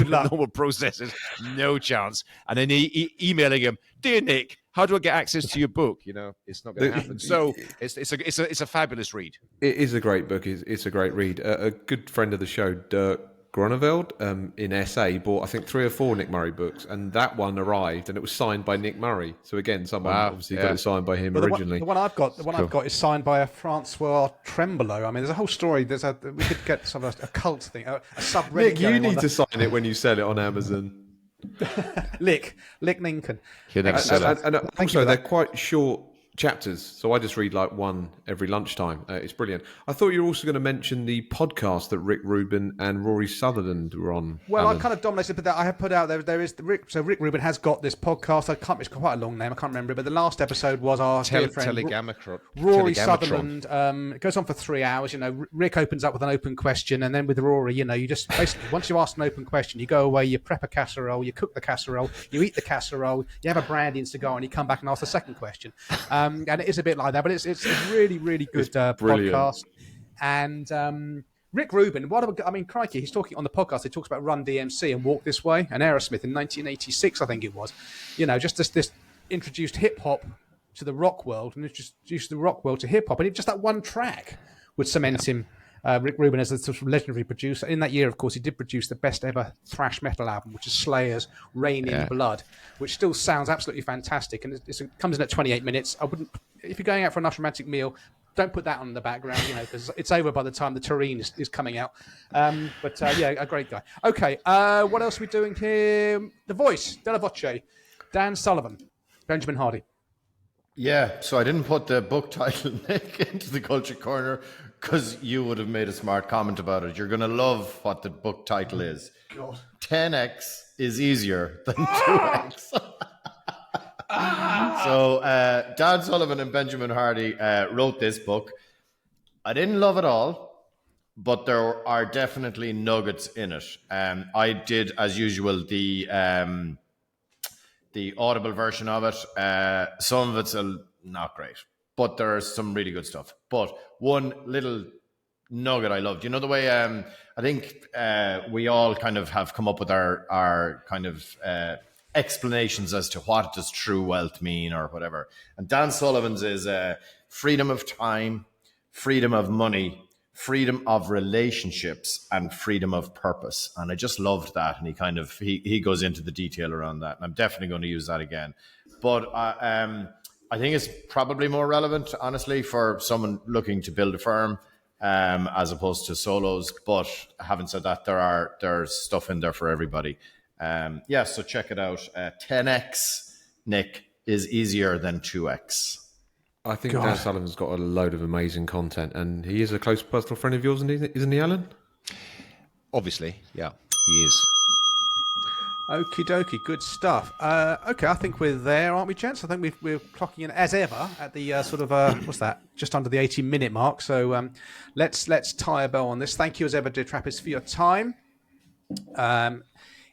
Speaker 4: processes, no chance. And then emailing him, dear Nick, how do I get access to your book? It's not going to happen. So it's a fabulous read.
Speaker 5: It is a great book. It's a great read. A good friend of the show, Dirk Groneveld, in SA, bought I think 3 or 4 Nick Murray books, and that one arrived, and it was signed by Nick Murray. So again, someone obviously got it signed by him originally.
Speaker 2: The one I've got is signed by a Francois Tremblot. I mean, there's a whole story. We could get a cult thing, a subreddit.
Speaker 5: Nick, you need to sign it when you sell it on Amazon.
Speaker 2: Lick Ninken.
Speaker 4: He'll never sell it.
Speaker 5: And also, they're quite short chapters, so I just read like one every lunchtime. It's brilliant. I thought you were also going to mention the podcast that Rick Rubin and Rory Sutherland were on.
Speaker 2: Well, I kind of dominated, but I have put out there is Rick Rubin has got this podcast. It's quite a long name. I can't remember it, but the last episode was our dear friend Rory Sutherland. It goes on for 3 hours. Rick opens up with an open question, and then with Rory, you just basically once you ask an open question, you go away, you prep a casserole, you cook the casserole, you eat the casserole, you have a brandy and cigar, and you come back and ask the second question. And it is a bit like that, but it's a really, really good podcast. And Rick Rubin, crikey, he's talking on the podcast. He talks about Run DMC and Walk This Way and Aerosmith in 1986, I think it was. Just this introduced hip hop to the rock world, and introduced the rock world to hip hop, and just that one track would cement him. Rick Rubin as a sort of legendary producer. In that year, of course, he did produce the best ever thrash metal album, which is Slayer's Rain in Blood, which still sounds absolutely fantastic. And it comes in at 28 minutes. If you're going out for a nice romantic meal, don't put that on in the background, because it's over by the time the tureen is coming out. A great guy. Okay, what else are we doing here? The Voice, Della Voce, Dan Sullivan, Benjamin Hardy.
Speaker 3: Yeah, so I didn't put the book title, Nick, into the Culture Corner because you would have made a smart comment about it. You're going to love what the book title is. God. 10x is easier than 2x. So Dan Sullivan and Benjamin Hardy wrote this book. I didn't love it all, but there are definitely nuggets in it. I did, as usual, the Audible version of it. Some of it's not great, but there's some really good stuff. But one little nugget I loved, the way I think we all kind of have come up with our kind of explanations as to what does true wealth mean or whatever. And Dan Sullivan's is freedom of time, freedom of money, freedom of relationships, and freedom of purpose. And I just loved that. And he goes into the detail around that. And I'm definitely going to use that again. But I think it's probably more relevant, honestly, for someone looking to build a firm as opposed to solos. But having said that, there's stuff in there for everybody. So check it out. 10x, Nick, is easier than 2x.
Speaker 5: I think Dan Sullivan's got a load of amazing content, and he is a close personal friend of yours, isn't he, Alan?
Speaker 4: Obviously, yeah, he is.
Speaker 2: Okie dokie, good stuff. Okay, I think we're there, aren't we, gents? I think we're clocking in as ever at the what's that? Just under the 80-minute mark. So let's tie a bow on this. Thank you as ever, dear Trappists, for your time.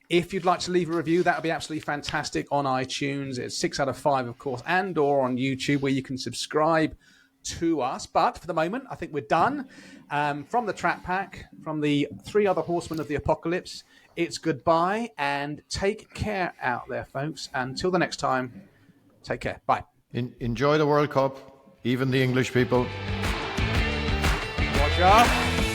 Speaker 2: If you'd like to leave a review, that would be absolutely fantastic on iTunes. It's 6 out of 5, of course, and or on YouTube, where you can subscribe to us. But for the moment, I think we're done. From the Trap Pack, from the 3 other horsemen of the apocalypse, it's goodbye and take care out there, folks. Until the next time, take care. Bye.
Speaker 3: Enjoy the World Cup, even the English people.
Speaker 2: Watch out.